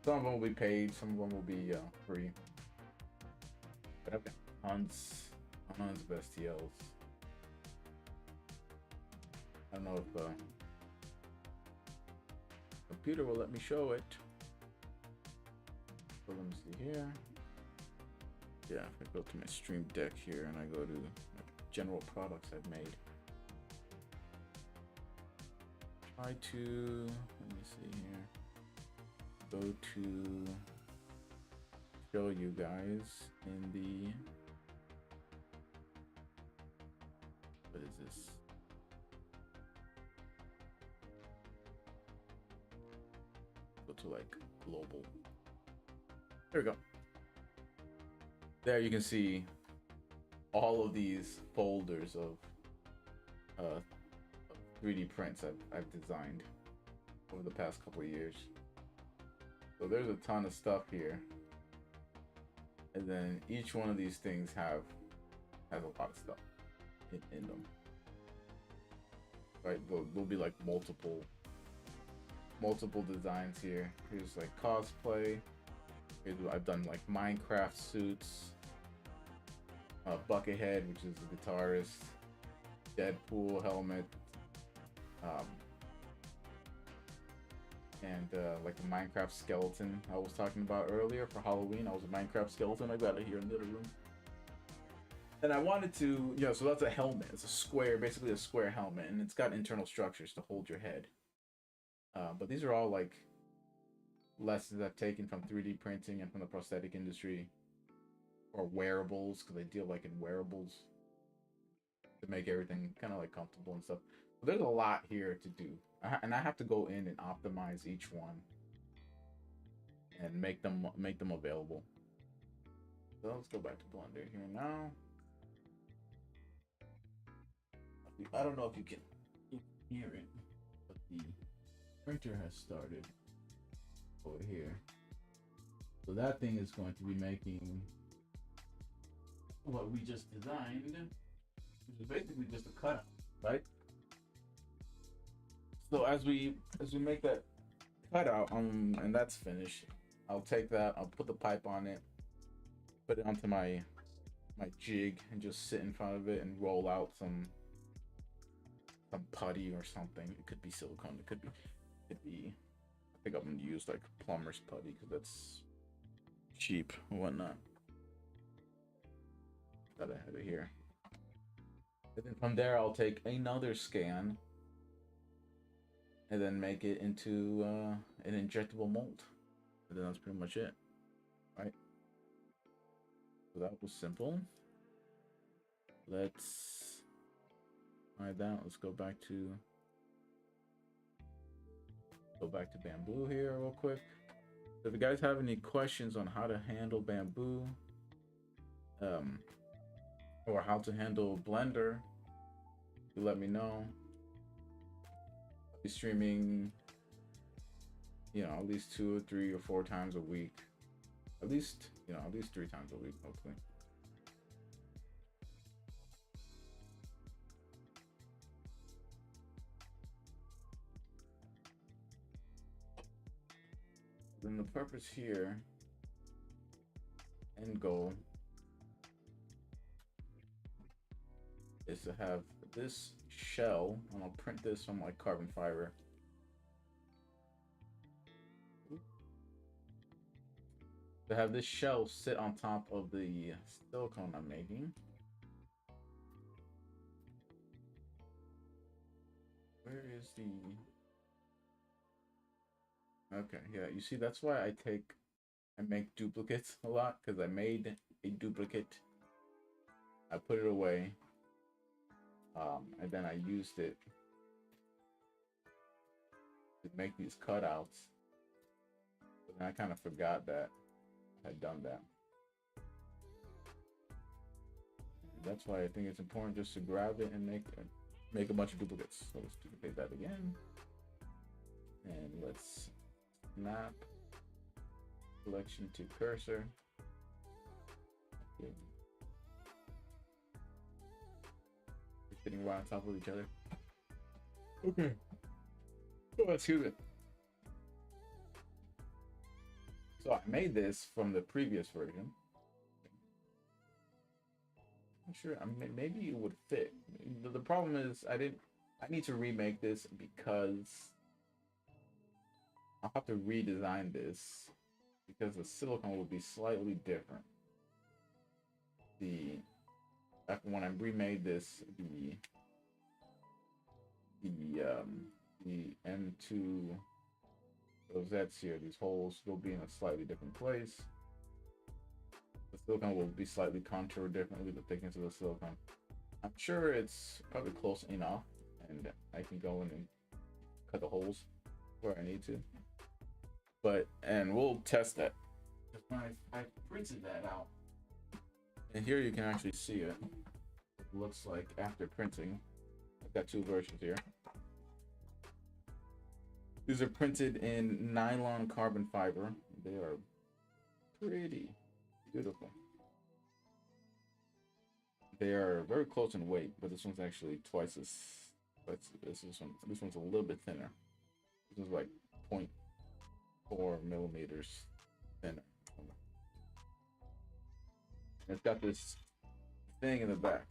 Some of them will be paid, some of them will be free. But I've got tons of STLs. I don't know if computer will let me show it. So let me see here. Yeah, if I go to my Stream Deck here and I go to general products I've made. Try to, let me see here. Go to show you guys in the, what is this? Go to like global. There we go. There you can see all of these folders of 3D prints I've designed over the past couple of years. So there's a ton of stuff here, and then each one of these things has a lot of stuff in them. Right? There'll be like multiple designs here. Here's like cosplay. I've done like Minecraft suits, Buckethead, which is a guitarist, Deadpool helmet, and like a Minecraft skeleton I was talking about earlier for Halloween. I was a Minecraft skeleton. I got it here in the other room. And I wanted to, so that's a helmet. It's a square, basically a square helmet, and it's got internal structures to hold your head. But these are all like lessons I've taken from 3D printing and from the prosthetic industry, or wearables, because I deal like in wearables to make everything kind of like comfortable and stuff. But there's a lot here to do, and I have to go in and optimize each one and make them available. So let's go back to Blender here now. I don't know if you can hear it, but the printer has started over here. So that thing is going to be making what we just designed, which is basically just a cutout, right? So as we make that cutout, and that's finished, I'll take that, I'll put the pipe on it, put it onto my jig, and just sit in front of it and roll out some putty or something. It could be silicone, it could be I think I'm gonna use like plumber's putty because that's cheap and whatnot. Gotta have it here. And then from there, I'll take another scan and then make it into an injectable mold. And then that's pretty much it, right? So that was simple. Let's try that. Let's go back to Bamboo here real quick. So if you guys have any questions on how to handle Bamboo, or how to handle Blender, you let me know. I'll be streaming, at least 2 or 3 or 4 times a week. At least 3 times a week, hopefully. Then the purpose here, end goal, is to have this shell, and I'll print this from like carbon fiber. To have this shell sit on top of the silicone I'm making. Where is the... Okay, yeah, you see, that's why I make duplicates a lot, because I made a duplicate, I put it away, and then I used it to make these cutouts, but then I kind of forgot that I had done that. That's why I think it's important just to grab it and make make a bunch of duplicates. So let's duplicate that again. And let's snap selection to cursor. Okay. They're sitting right on top of each other. Okay. Oh, excuse me. So I made this from the previous version. I'm sure. I mean, maybe it would fit. The problem is I need to remake this because I'll have to redesign this because the silicone will be slightly different. When I remade this, the M2 rosettes here, these holes will be in a slightly different place. The silicone will be slightly contoured differently, the thickness of the silicone. I'm sure it's probably close enough, and I can go in and cut the holes where I need to. And we'll test that. I printed that out. And here you can actually see it. It looks like after printing. I've got two versions here. These are printed in nylon carbon fiber. They are pretty beautiful. They are very close in weight, but this one's actually twice as. This one's a little bit thinner. This is like 0.4 millimeters thinner. It's got this thing in the back.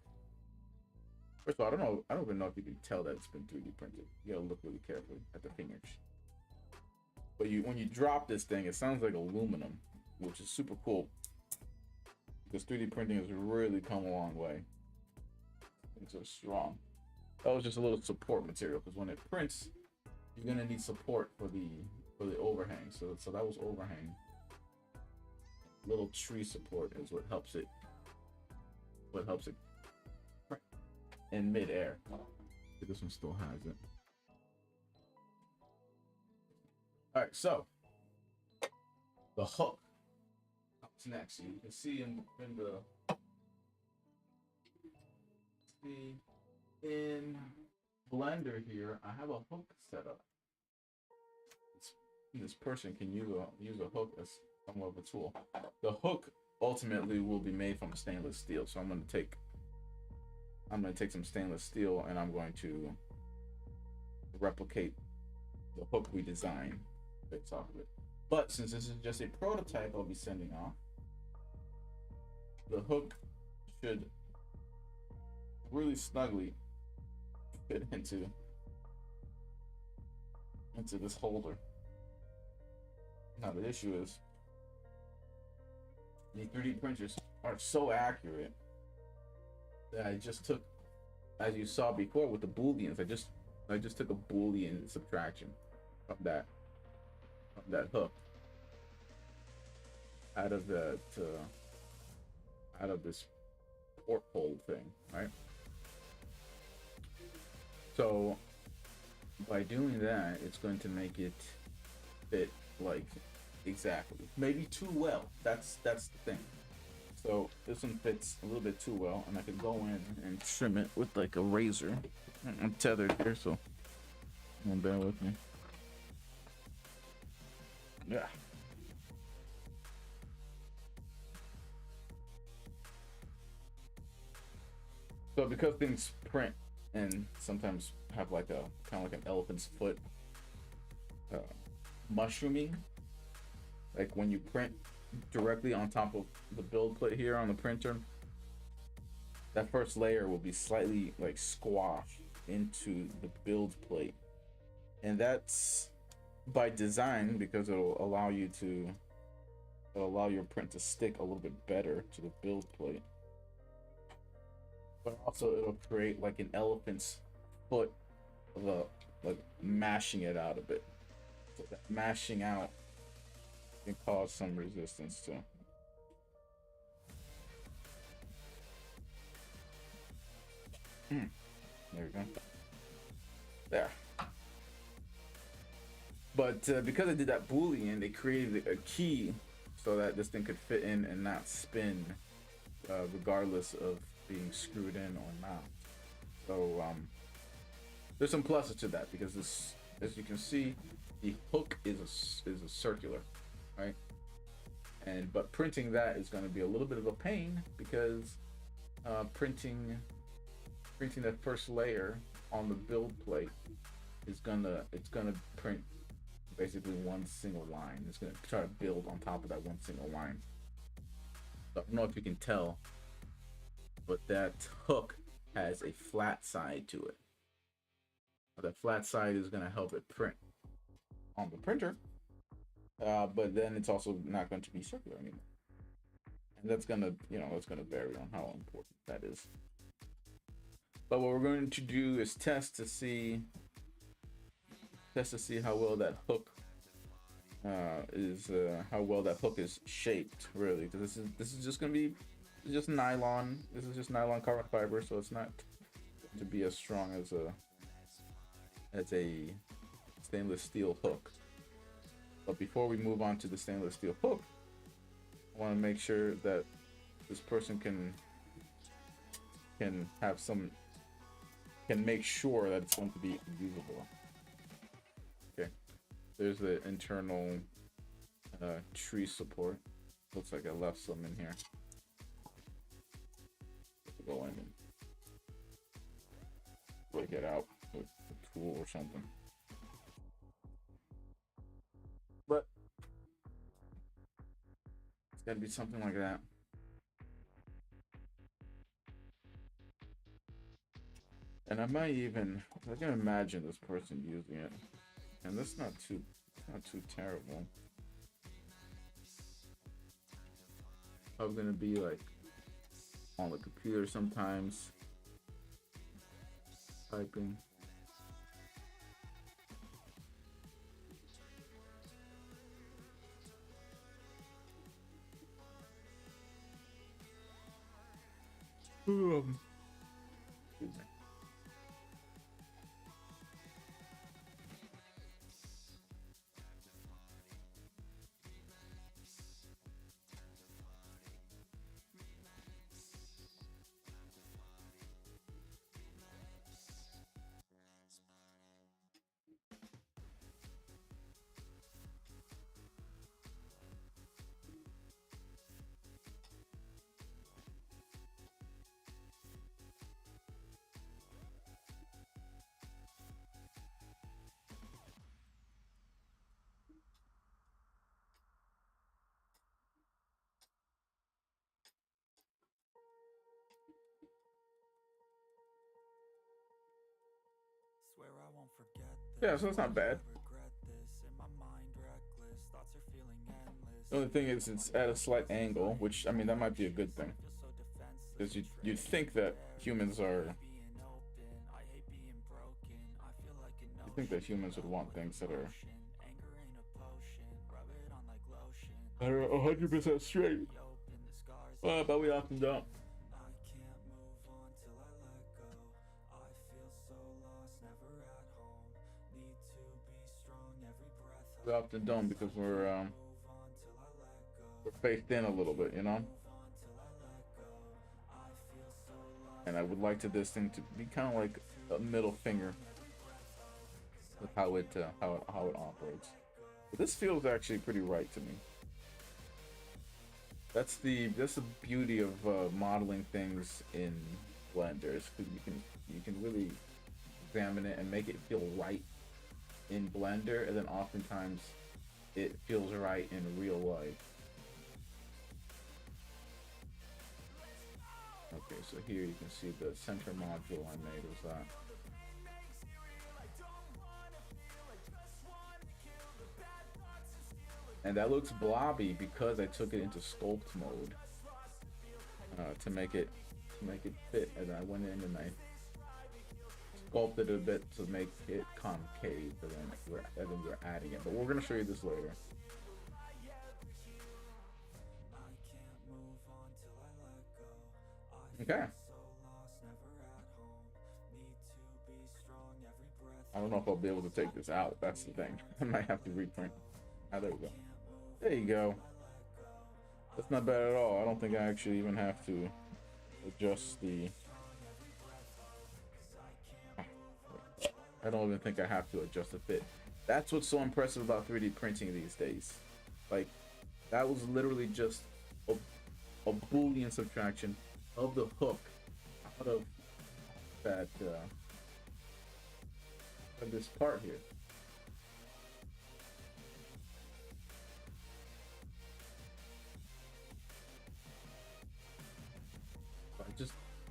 First of all, I don't even know if you can tell that it's been 3D printed. You gotta look really carefully at the fingers. But when you drop this thing, it sounds like aluminum, which is super cool. Because 3D printing has really come a long way. It's so strong. That was just a little support material, because when it prints, you're gonna need support for the overhang. So that was overhang. Little tree support is what helps it print in midair. This one still has it. All right, so the hook comes next. You can see in Blender here, I have a hook set up. This person can use a hook as somewhat of a tool. The hook ultimately will be made from stainless steel. So I'm going to take some stainless steel and I'm going to replicate the hook we designed based off of it. But since this is just a prototype I'll be sending off, the hook should really snugly fit into this holder. Now the issue is these 3D printers are so accurate that I just took, as you saw before with the booleans, I just took a boolean subtraction from that hook out of this porthole thing, right? So by doing that, it's going to make it fit like exactly, maybe too well. That's the thing. So this one fits a little bit too well, and I could go in and trim it with like a razor. I'm tethered here, so bear with me. Yeah. So because things print and sometimes have like a kind of like an elephant's foot mushrooming, like when you print directly on top of the build plate here on the printer, that first layer will be slightly like squashed into the build plate, and that's by design because it'll allow your print to stick a little bit better to the build plate, but also it'll create like an elephant's foot of like mashing it out a bit. So that mashing out can cause some resistance too. There we go. There. But because I did that boolean, they created a key so that this thing could fit in and not spin, regardless of being screwed in or not. So there's some pluses to that because this, as you can see, the hook is a circular, right? And but printing that is going to be a little bit of a pain because printing that first layer on the build plate is it's gonna print basically one single line. It's gonna try to build on top of that one single line. So I don't know if you can tell, but that hook has a flat side to it. That flat side is gonna help it print on the printer, but then it's also not going to be circular anymore. And that's gonna, that's gonna vary on how important that is. But what we're going to do is test to see how well that hook how well that hook is shaped, really, because this is just gonna be just nylon. This is just nylon carbon fiber, so it's not to be as strong as a stainless steel hook. But before we move on to the stainless steel hook, I want to make sure that this person can make sure that it's going to be usable. Okay, there's the internal tree support. Looks like I left some in here. Go in and break it out with a tool or something. But it's gotta be something like that. And I can imagine this person using it, and that's not too terrible. I'm gonna be like on the computer sometimes typing. Excuse me. Yeah, so it's not bad. The only thing is it's at a slight angle, which, I mean, that might be a good thing. Because you'd think that humans are... You think that humans would want things that are 100% straight. But we often don't. We often don't because we're faced in a little bit, you know. And I would like this thing to be kind of like a middle finger with how it operates. But this feels actually pretty right to me. That's the beauty of modeling things in Blender, because you can really examine it and make it feel right in Blender, and then oftentimes it feels right in real life. Okay, so here you can see the center module I made was that. And that looks blobby because I took it into sculpt mode to make it fit, and I went in and I sculpted it a bit to make it concave, and then we're adding it. But we're gonna show you this later. Okay. I don't know if I'll be able to take this out. That's the thing. I might have to reprint. Ah, there we go. There you go. That's not bad at all. I don't think I actually even have to adjust the... I don't even think I have to adjust the fit. That's what's so impressive about 3D printing these days. Like, that was literally just a, a Boolean subtraction of the hook out that of this part here.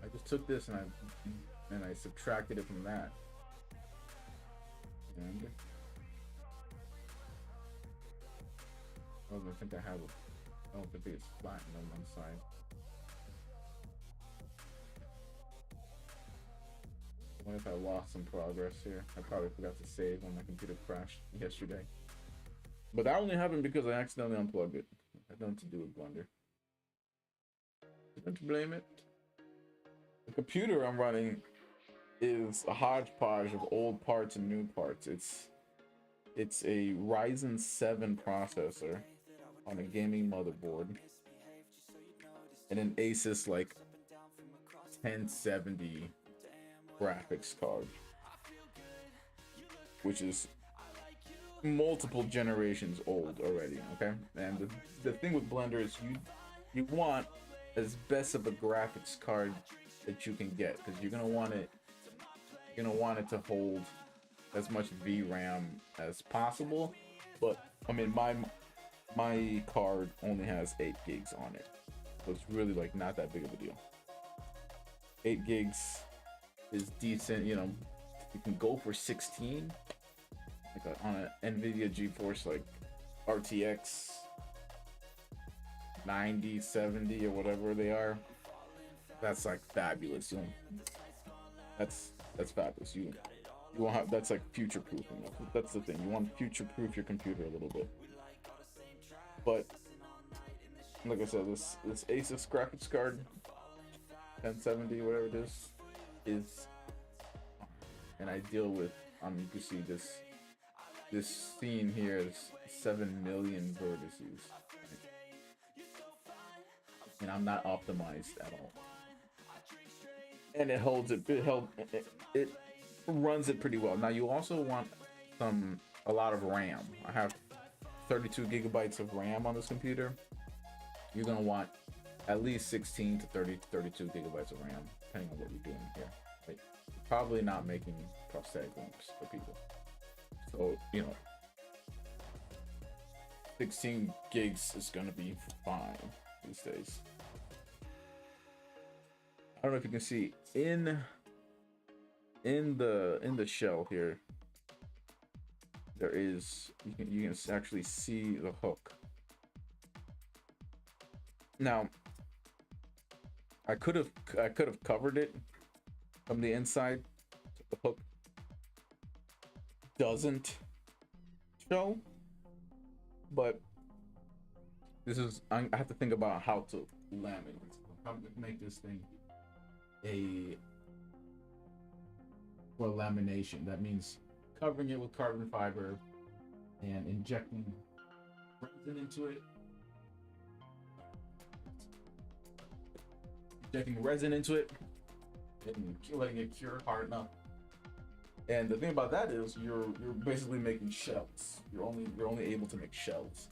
I just took this and I subtracted it from that. And I don't think I have a, I don't think it's flattened on one side. I wonder if I lost some progress here. I probably forgot to save when my computer crashed yesterday. But that only happened because I accidentally unplugged it. I had nothing to do with Blender. Don't blame it. The computer I'm running is a hodgepodge of old parts and new parts. It's a Ryzen 7 processor on a gaming motherboard and an Asus like 1070 graphics card, which is multiple generations old already. Okay, and the thing with Blender is you want as best of a graphics card that you can get, because you're gonna want it to hold as much VRAM as possible. But I mean, my card only has 8 gigs on it, so it's really like not that big of a deal. 8 gigs is decent, you know. You can go for 16 like on an NVIDIA GeForce like RTX 9070 or whatever they are. That's like fabulous, you know. That's fabulous. You won't have, that's like future proofing. That's the thing. You want to future proof your computer a little bit. But like I said, this Asus graphics card 1070 whatever it is and I deal with you can see this scene here is 7 million vertices, and I'm not optimized at all, and it holds it runs it pretty well. Now you also want a lot of RAM. I have 32 gigabytes of RAM on this computer. You're gonna want at least 16 to 32 gigabytes of RAM, depending on what you're doing here. Like, probably not making prosthetic limbs for people. So, you know, 16 gigs is gonna be fine these days. I don't know if you can see in the shell here. There is you can actually see the hook. Now, I could have covered it from the inside. The hook doesn't show, but this is I have to think about how to laminate. How to make this thing for lamination. That means covering it with carbon fiber and injecting resin into it. Injecting resin into it and letting it cure hard enough. And the thing about that is you're basically making shells. You're only able to make shells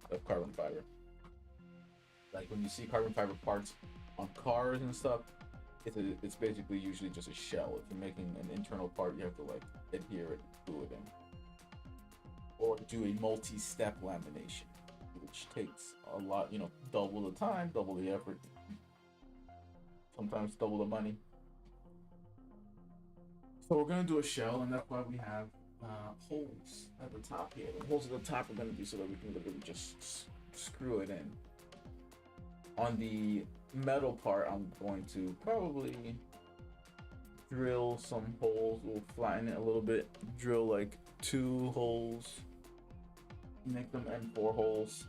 of carbon fiber. Like when you see carbon fiber parts on cars and stuff, it's basically usually just a shell. If you're making an internal part, you have to like adhere it, glue it in, or do a multi-step lamination, which takes a lot. You know, double the time, double the effort, sometimes double the money. So we're gonna do a shell, and that's why we have holes at the top here. The holes at the top are gonna be so that we can literally just screw it in. On the metal part, I'm going to probably drill some holes. We'll flatten it a little bit. Drill like 2 holes. Make them M4 holes.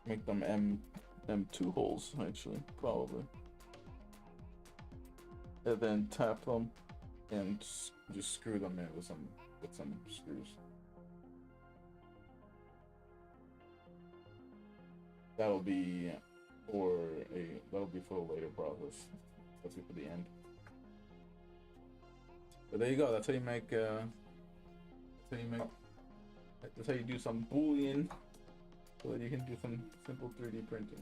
Make them M2 holes actually, probably. And then tap them and just screw them in with some screws. That'll be for a later process. That's it for the end. But there you go. That's how you make. That's how you make. That's how you do some Boolean, so that you can do some simple 3D printing.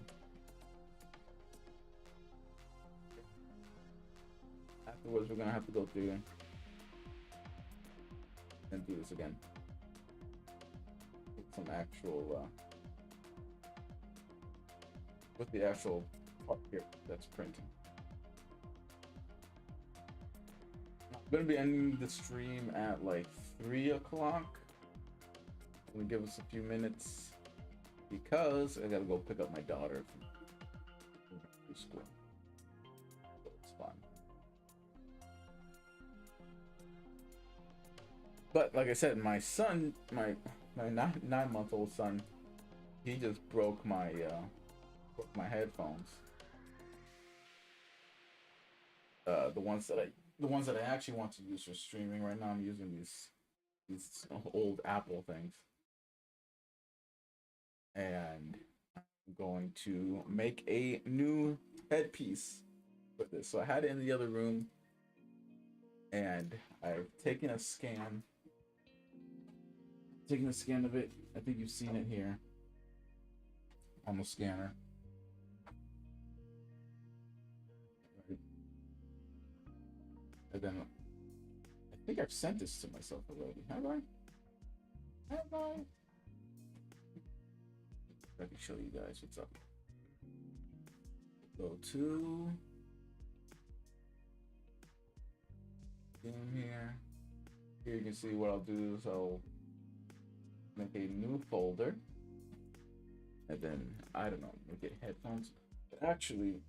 Afterwards, we're gonna have to go through and do this again. Get some actual. With the actual part here that's printing. I'm gonna be ending the stream at like 3 o'clock. I'm gonna give us a few minutes because I gotta go pick up my daughter from school. So it's fine. But like I said, my son, my 9-month-old son, he just broke my headphones. The ones that I actually want to use for streaming right now. I'm using these old Apple things, and I'm going to make a new headpiece for this. So I had it in the other room, and I've taken a scan of it. I think you've seen it here on the scanner. And then I think I've sent this to myself already. Have I? I can show you guys what's up. Go to game here. Here you can see what I'll do is I'll make a new folder. And then, I don't know, make it headphones. But actually,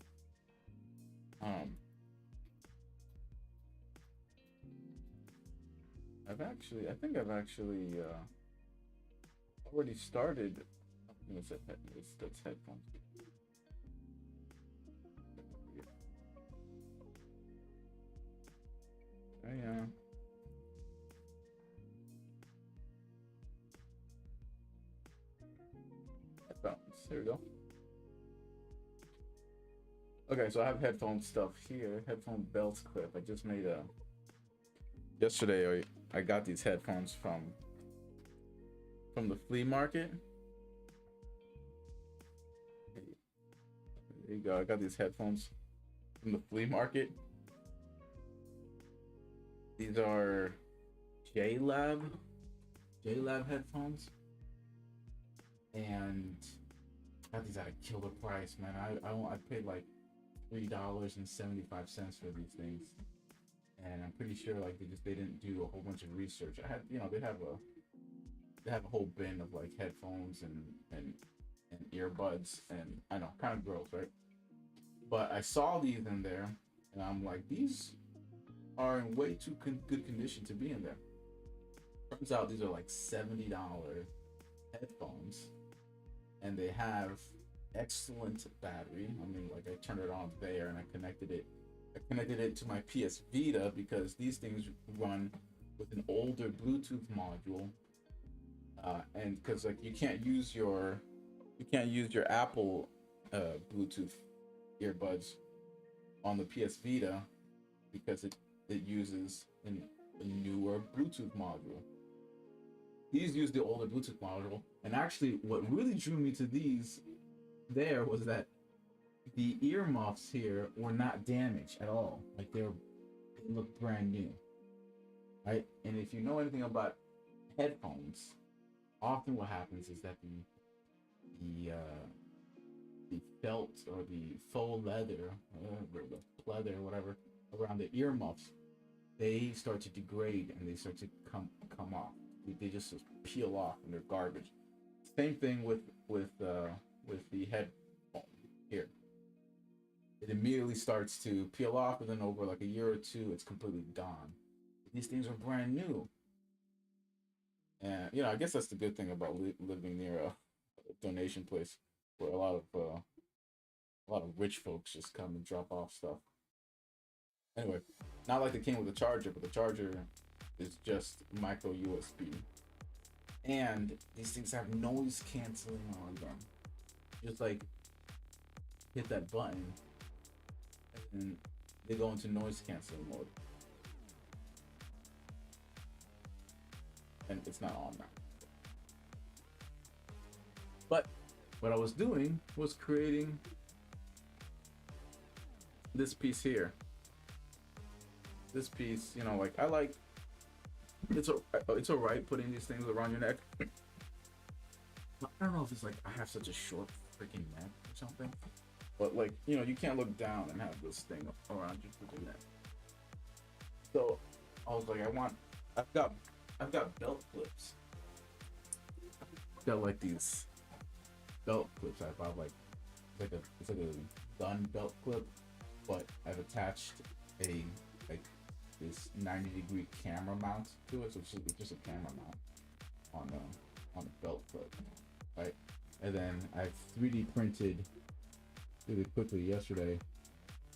I think I've actually already started. That's headphones. Oh yeah. Headphones. There we go. Okay, so I have headphone stuff here. Headphone belt clip. I just made a. Yesterday, I got these headphones from the flea market. There you go. I got these headphones from the flea market. These are JLab headphones, and I got these at a killer price, man. I paid like $3.75 for these things, and I'm pretty sure like they didn't do a whole bunch of research. I had, you know, they have a whole bin of like headphones and earbuds, and I know, kind of gross, right? But I saw these in there, and I'm like, these are in way too good condition to be in there. Turns out these are like $70 headphones, and they have excellent battery. I mean, like I turned it on there, and I connected it to my PS Vita because these things run with an older Bluetooth module, and because like you can't use your Apple Bluetooth earbuds on the PS Vita because it uses a newer Bluetooth module. These use the older Bluetooth module, and actually, what really drew me to these there was that the earmuffs here were not damaged at all. Like they look brand new, right? And if you know anything about headphones, often what happens is that the felt or the faux leather, the pleather, whatever, around the earmuffs, they start to degrade and they start to come off. They just peel off and they're garbage. Same thing with the headphone here. It immediately starts to peel off, and then over like a year or two, it's completely gone. These things are brand new, and you know, I guess that's the good thing about living near a donation place where a lot of rich folks just come and drop off stuff. Anyway, not like they came with a charger, but the charger is just micro USB, and these things have noise canceling on them. Just like hit that button, and they go into noise canceling mode. and it's not on now. But what I was doing was creating this piece here. This piece, you know, like I like. It's alright putting these things around your neck. I don't know if it's like I have such a short freaking neck or something, but like, you know, you can't look down and have this thing around your freaking neck. So I was like, I've got belt clips. I've got like these belt clips I bought, like it's like a gun belt clip, but I've attached a like this 90-degree camera mount to it, so it's just a camera mount on a belt clip, right? And then I've 3D printed really quickly yesterday.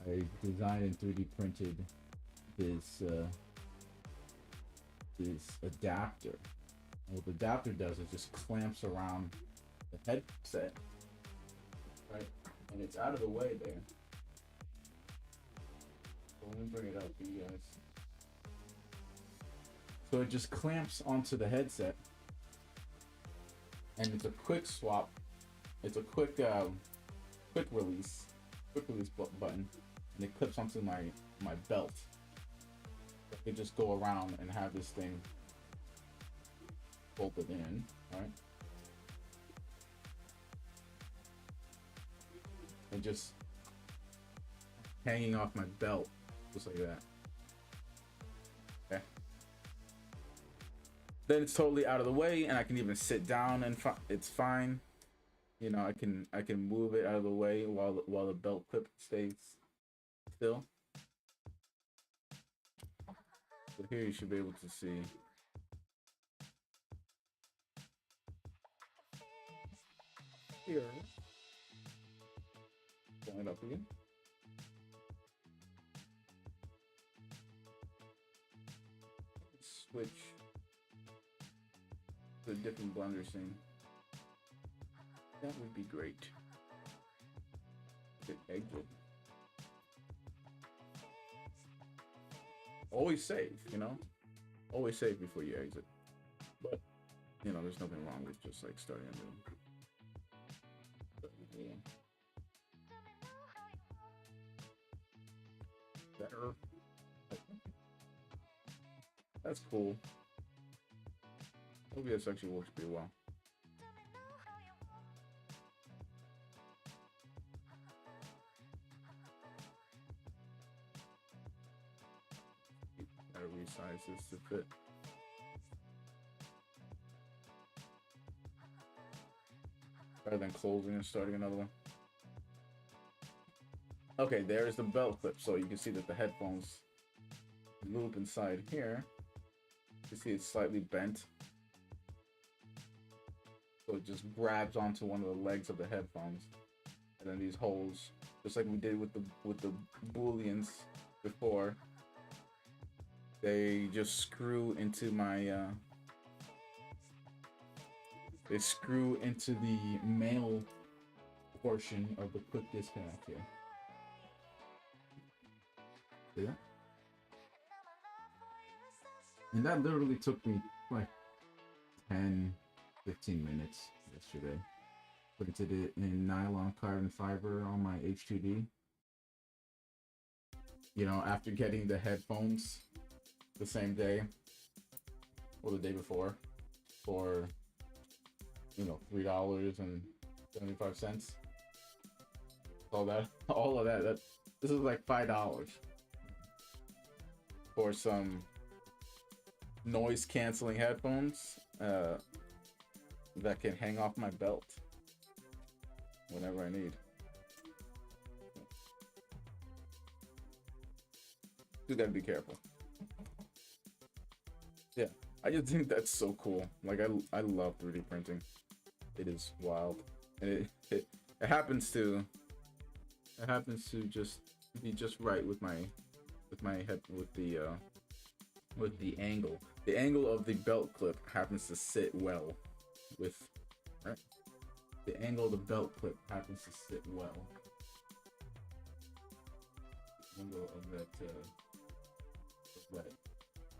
I designed and 3D printed this adapter. And what the adapter does is just clamps around the headset, right? And it's out of the way there. So let me bring it up for you guys. So it just clamps onto the headset, and it's a quick swap. It's a quick release button, and it clips onto my belt. I could just go around and have this thing bolted in, right? And just hanging off my belt, just like that. Okay. Then it's totally out of the way, and I can even sit down and it's fine. You know, I can move it out of the way while the belt clip stays still. So here you should be able to see. Here. Going it up again. Switch to a different blender scene. That would be great. Hit exit. Always save, you know? Always save before you exit. But, you know, there's nothing wrong with just like starting anew. Yeah. Better. That's cool. OBS actually works pretty well. Gotta resize this to fit. Rather than closing and starting another one. Okay, there's the belt clip, so you can see that the headphones loop inside here. You see it's slightly bent. So it just grabs onto one of the legs of the headphones. And then these holes, just like we did with the booleans before, they just screw into my they screw into the male portion of the quick disconnect here. See that? And that literally took me like 10-15 minutes yesterday. Printed it in nylon carbon fiber on my H2D. You know, after getting the headphones the same day or the day before for, you know, $3.75. All of that. This is like $5 for some noise canceling headphones that can hang off my belt whenever I need. You gotta be careful. Yeah, I just think that's so cool. Like I love 3D printing. It is wild, and it happens to just be just right with my head with the angle. The angle of the belt clip happens to sit well with, right? The angle of the belt clip happens to sit well. The angle of that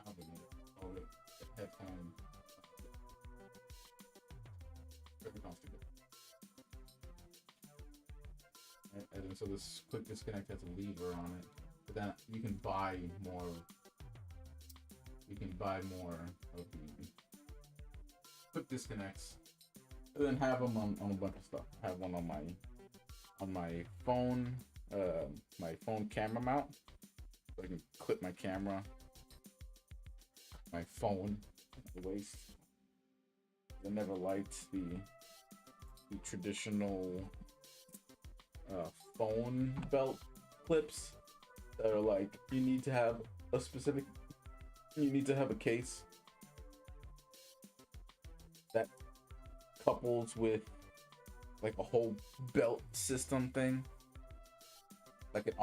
album, or the headphone very comfortable. And then so this quick disconnect has a lever on it. But then you can buy more. You can buy more of the quick disconnects. And then have them on a bunch of stuff. I have one on my phone, my phone camera mount. So I can clip my camera, my phone, at the waist. I never liked the traditional phone belt clips that are like you need to have a case that couples with like a whole belt system thing, like an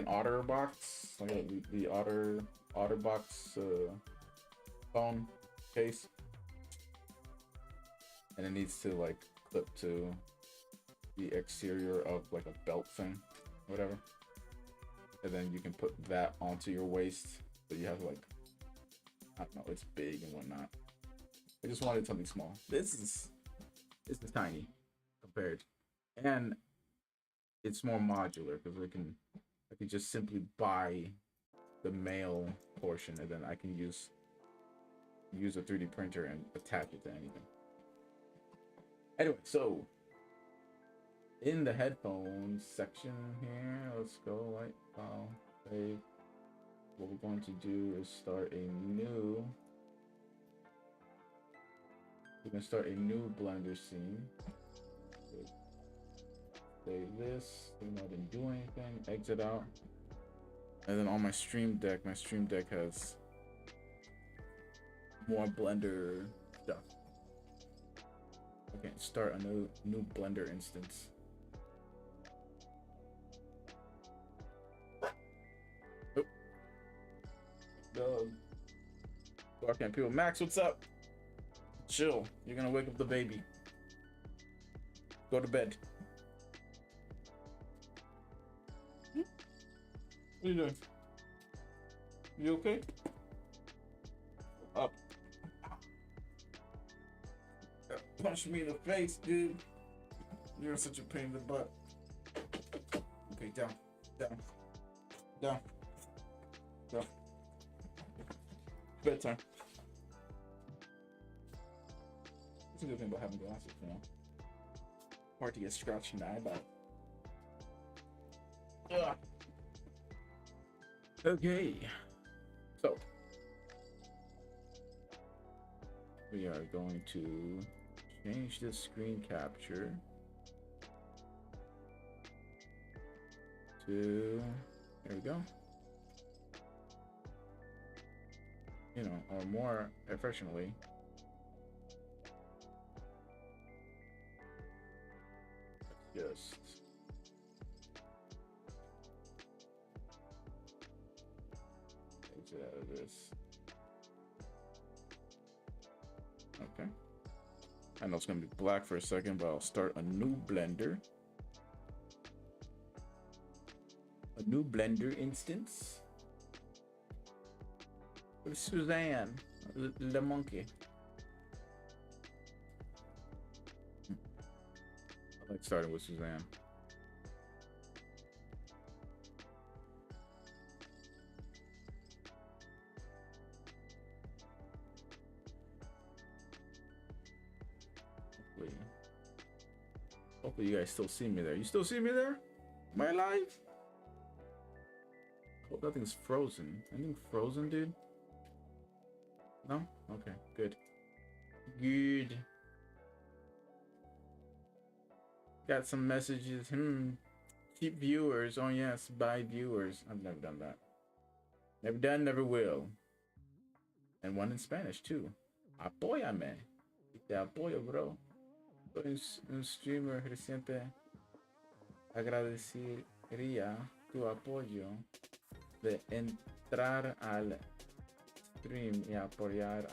otter box, like the otter box phone case, and it needs to like clip to the exterior of like a belt thing, whatever, and then you can put that onto your waist, so you have like, I don't know, it's big and whatnot. I just wanted something small. This is tiny compared, and it's more modular because I can just simply buy the male portion, and then I can use a 3D printer and attach it to anything. Anyway, so in the headphones section here, let's go right file save. What we're going to do is start a new. We're gonna start a new Blender scene. Save this. I didn't do anything. Exit out. And then on my Stream Deck has more Blender stuff. Okay, start a new Blender instance. Oh. Dark and people. Max, what's up? Chill. You're gonna wake up the baby. Go to bed. What are you doing? You okay? Up. Punch me in the face, dude. You're such a pain in the butt. Okay, down. Bedtime. That's a good thing about having glasses, you know. Hard to get scratched in the eyeball. Ugh. Okay. So we are going to change the screen capture to, there we go. You know, or more efficiently. Just exit out of this. Okay. I know it's gonna be black for a second, but I'll start a new Blender. A new Blender instance. With Suzanne, the monkey. I like starting with Suzanne. Hopefully you guys still see me there. You still see me there? Am I alive? Hope nothing's frozen. Anything frozen, dude? No? Okay, good. Good. Got some messages. Keep viewers. Oh yes, buy viewers. I've never done that. Never done, never will. And one in Spanish too. Apóyame. Te apoyo, bro. Soy un streamer reciente. Agradecería tu apoyo de entrar al stream y apoyar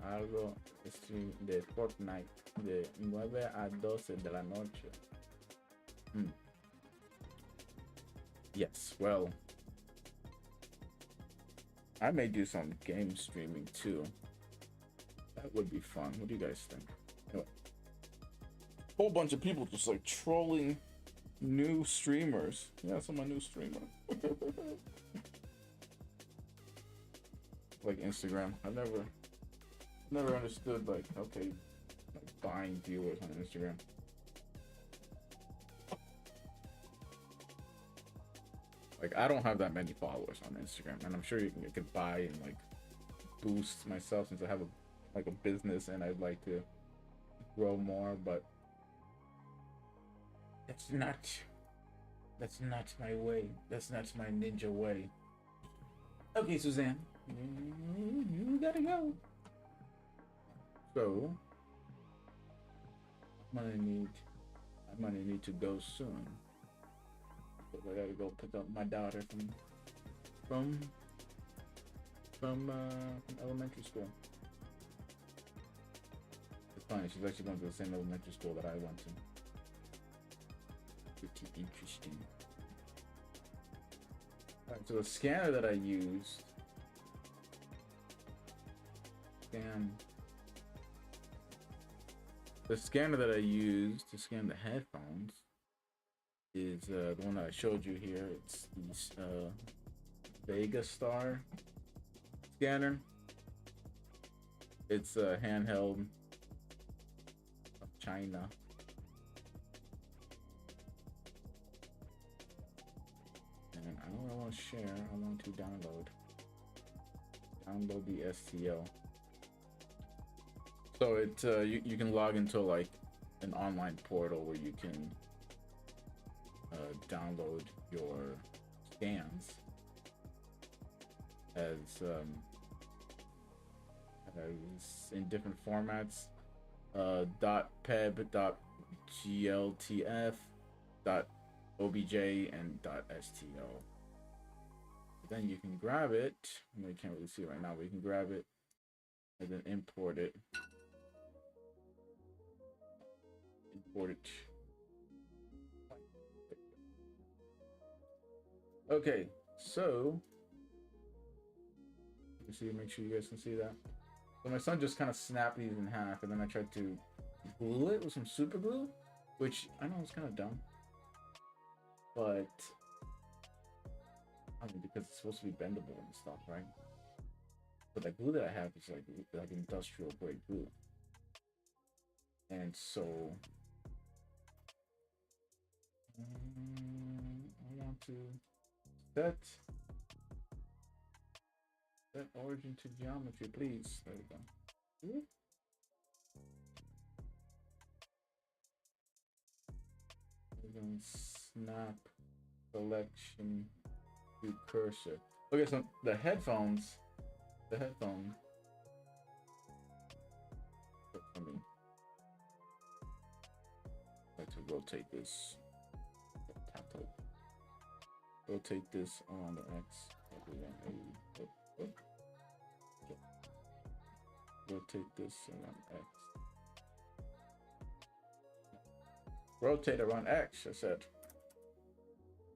algo stream de Fortnite de 9 a 12 de la noche. Yes, well, I may do some game streaming too. That would be fun. What do you guys think? Anyway, Whole bunch of people just like trolling new streamers. Yeah, that's my new streamer. Like Instagram. I've never understood like okay, like buying viewers on Instagram. Like I don't have that many followers on Instagram, and I'm sure I could buy and like boost myself since I have a business and I'd like to grow more, but that's not my way. That's not my ninja way. Okay, Suzanne, you gotta go. So I'm gonna need to go soon. But I gotta go pick up my daughter from elementary school. It's funny, she's actually going to the same elementary school that I went to. Pretty interesting. Alright, so the scanner that I used the scanner that I used to scan the headphones is the one that I showed you here. It's the Vega Star scanner. It's a handheld of China. And I don't want to share, I want to download the STL. So it you can log into like an online portal where you can download your scans as in different formats, .peb, .gltf, .obj, and .stl. Then you can grab it. You can't really see it right now, but you can grab it and then import it. Okay, so you see, make sure you guys can see that. So my son just kind of snapped these in half, and then I tried to glue it with some super glue, which I know is kind of dumb, but I mean, because it's supposed to be bendable and stuff, right? But the glue that I have is like industrial grade glue, and so I want to set origin to geometry, please. There we go. We're going to snap selection to cursor. Okay, so the headphone. For me, I have to rotate this. Rotate this around the X. Rotate this around X. Rotate around X, I said.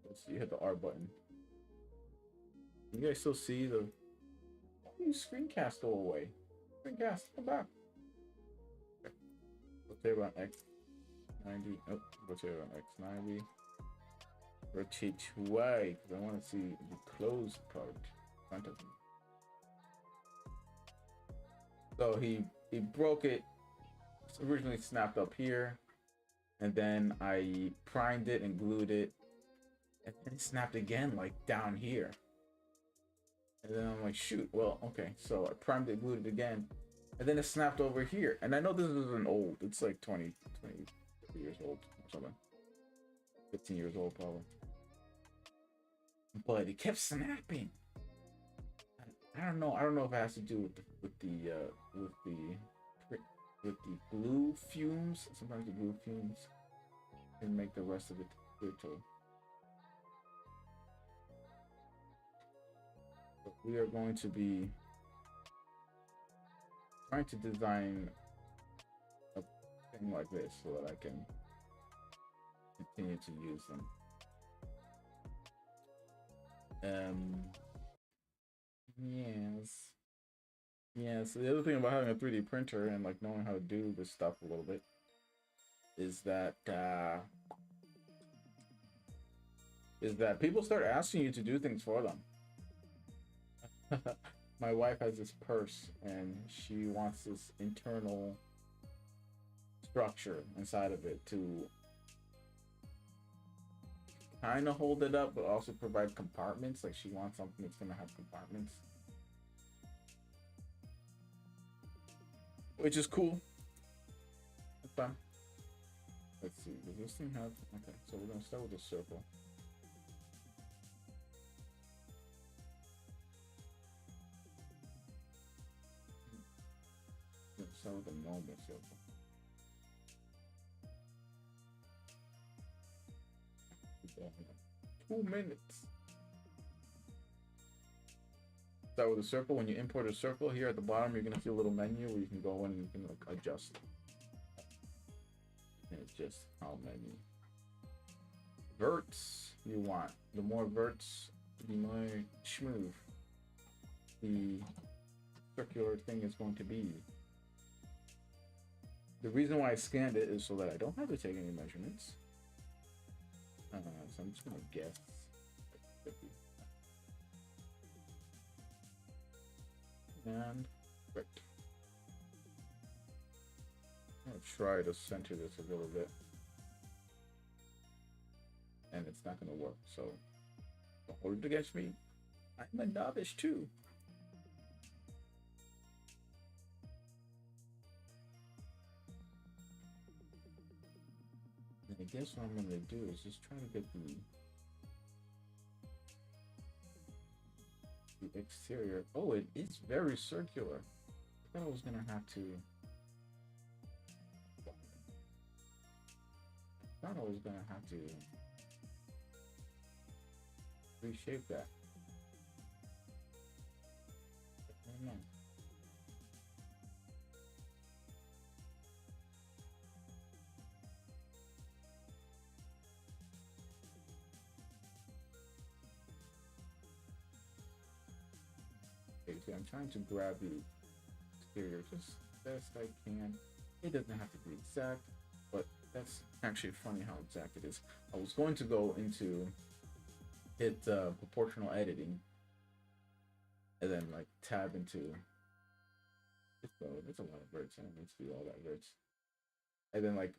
Let's see, hit the R button. You guys still see the screencast go away? Screencast, come back. Okay. Rotate around X 90. Oh, rotate around X 90. Rotate to Y because I want to see the closed part in front of me. So he broke it. It's originally snapped up here, and then I primed it and glued it, and then it snapped again like down here. And then I'm like, shoot, well, okay. So I primed it, glued it again, and then it snapped over here. And I know this isn't old. It's like 20 years old or something. 15 years old probably. But it kept snapping. I don't know if it has to do with the glue fumes. Sometimes the glue fumes can make the rest of it brittle. But we are going to be trying to design a thing like this so that I can continue to use them. Yes. The other thing about having a 3D printer and like knowing how to do this stuff a little bit is that people start asking you to do things for them. My wife has this purse and she wants this internal structure inside of it to kind of hold it up, but also provide compartments. Like she wants something that's gonna have compartments, which is cool. That's fun. Let's see. Does this thing have? Okay, so we're gonna start with a circle. Let's start with a normal circle. Yeah, 2 minutes. Start with a circle. When you import a circle, here at the bottom, you're gonna see a little menu where you can go in and you can like adjust. And it's just how many verts you want. The more verts, the more smooth the circular thing is going to be. The reason why I scanned it is so that I don't have to take any measurements. So I'm just gonna guess. And right. I'm gonna try to center this a little bit. And it's not gonna work, so don't hold it against me. I'm a novice too. And I guess what I'm gonna do is just try to get the exterior. Oh, it is very circular. I thought I was gonna have to. I thought I was gonna have to reshape that. I don't know. Okay, so I'm trying to grab the exterior just best I can. It doesn't have to be exact, but that's actually funny how exact it is. I was going to go into hit proportional editing and then like tab into there's a lot of verts. I don't need to do all that verts. And then like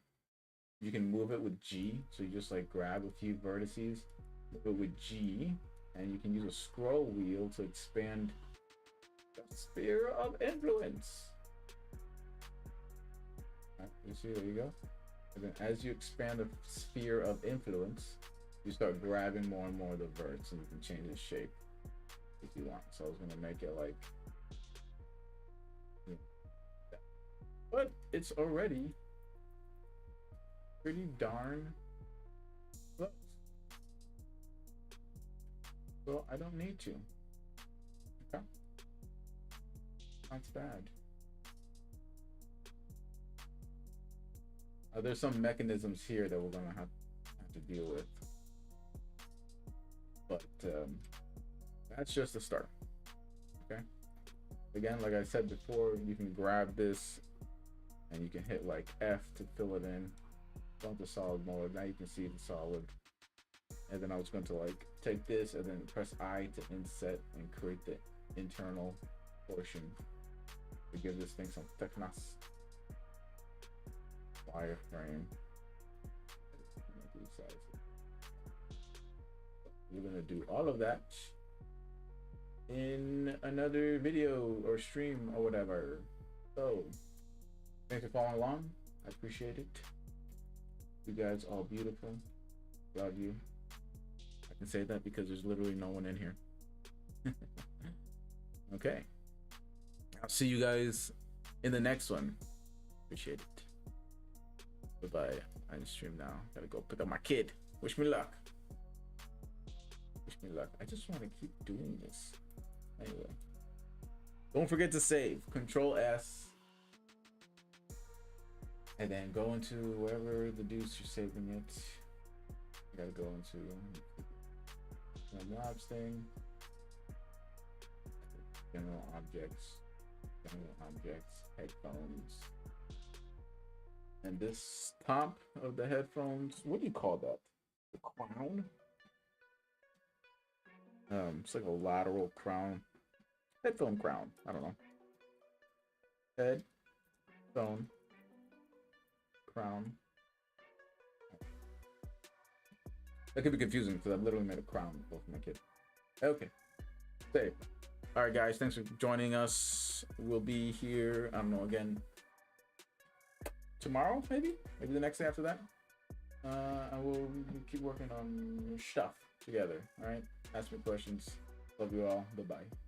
you can move it with G, so you just like grab a few vertices, move it with G, and you can use a scroll wheel to expand the sphere of influence. Right, you see, there you go. And then as you expand the sphere of influence, you start grabbing more and more of the verts, and you can change the shape if you want. So I was gonna make it like, but it's already pretty darn close. So I don't need to. Okay, not bad. There's some mechanisms here that we're gonna have to deal with, but that's just the start. Okay. Again, like I said before, you can grab this and you can hit like F to fill it in. Don't the solid mode. Now you can see the solid. And then I was going to like take this and then press I to inset and create the internal portion to give this thing some thickness. Wireframe. We're gonna do all of that in another video or stream or whatever. So thanks for following along. I appreciate it. You guys all beautiful. Love you. I can say that because there's literally no one in here. Okay. I'll see you guys in the next one. Appreciate it. Bye-bye. I stream now. Gotta go pick up my kid. Wish me luck. Wish me luck. I just want to keep doing this. Anyway. Don't forget to save. Control S. And then go into wherever the deuce you're saving it. You gotta go into the labs thing. General objects. General objects. Headphones. And this top of the headphones, what do you call that? The crown? It's like a lateral crown. Headphone crown. I don't know. Headphone crown. That could be confusing because I've literally made a crown for my kid. Okay. Safe. All right, guys. Thanks for joining us. We'll be here, I don't know, again tomorrow, maybe the next day after that. And we'll keep working on stuff together. All right. Ask me questions. Love you all. Bye-bye.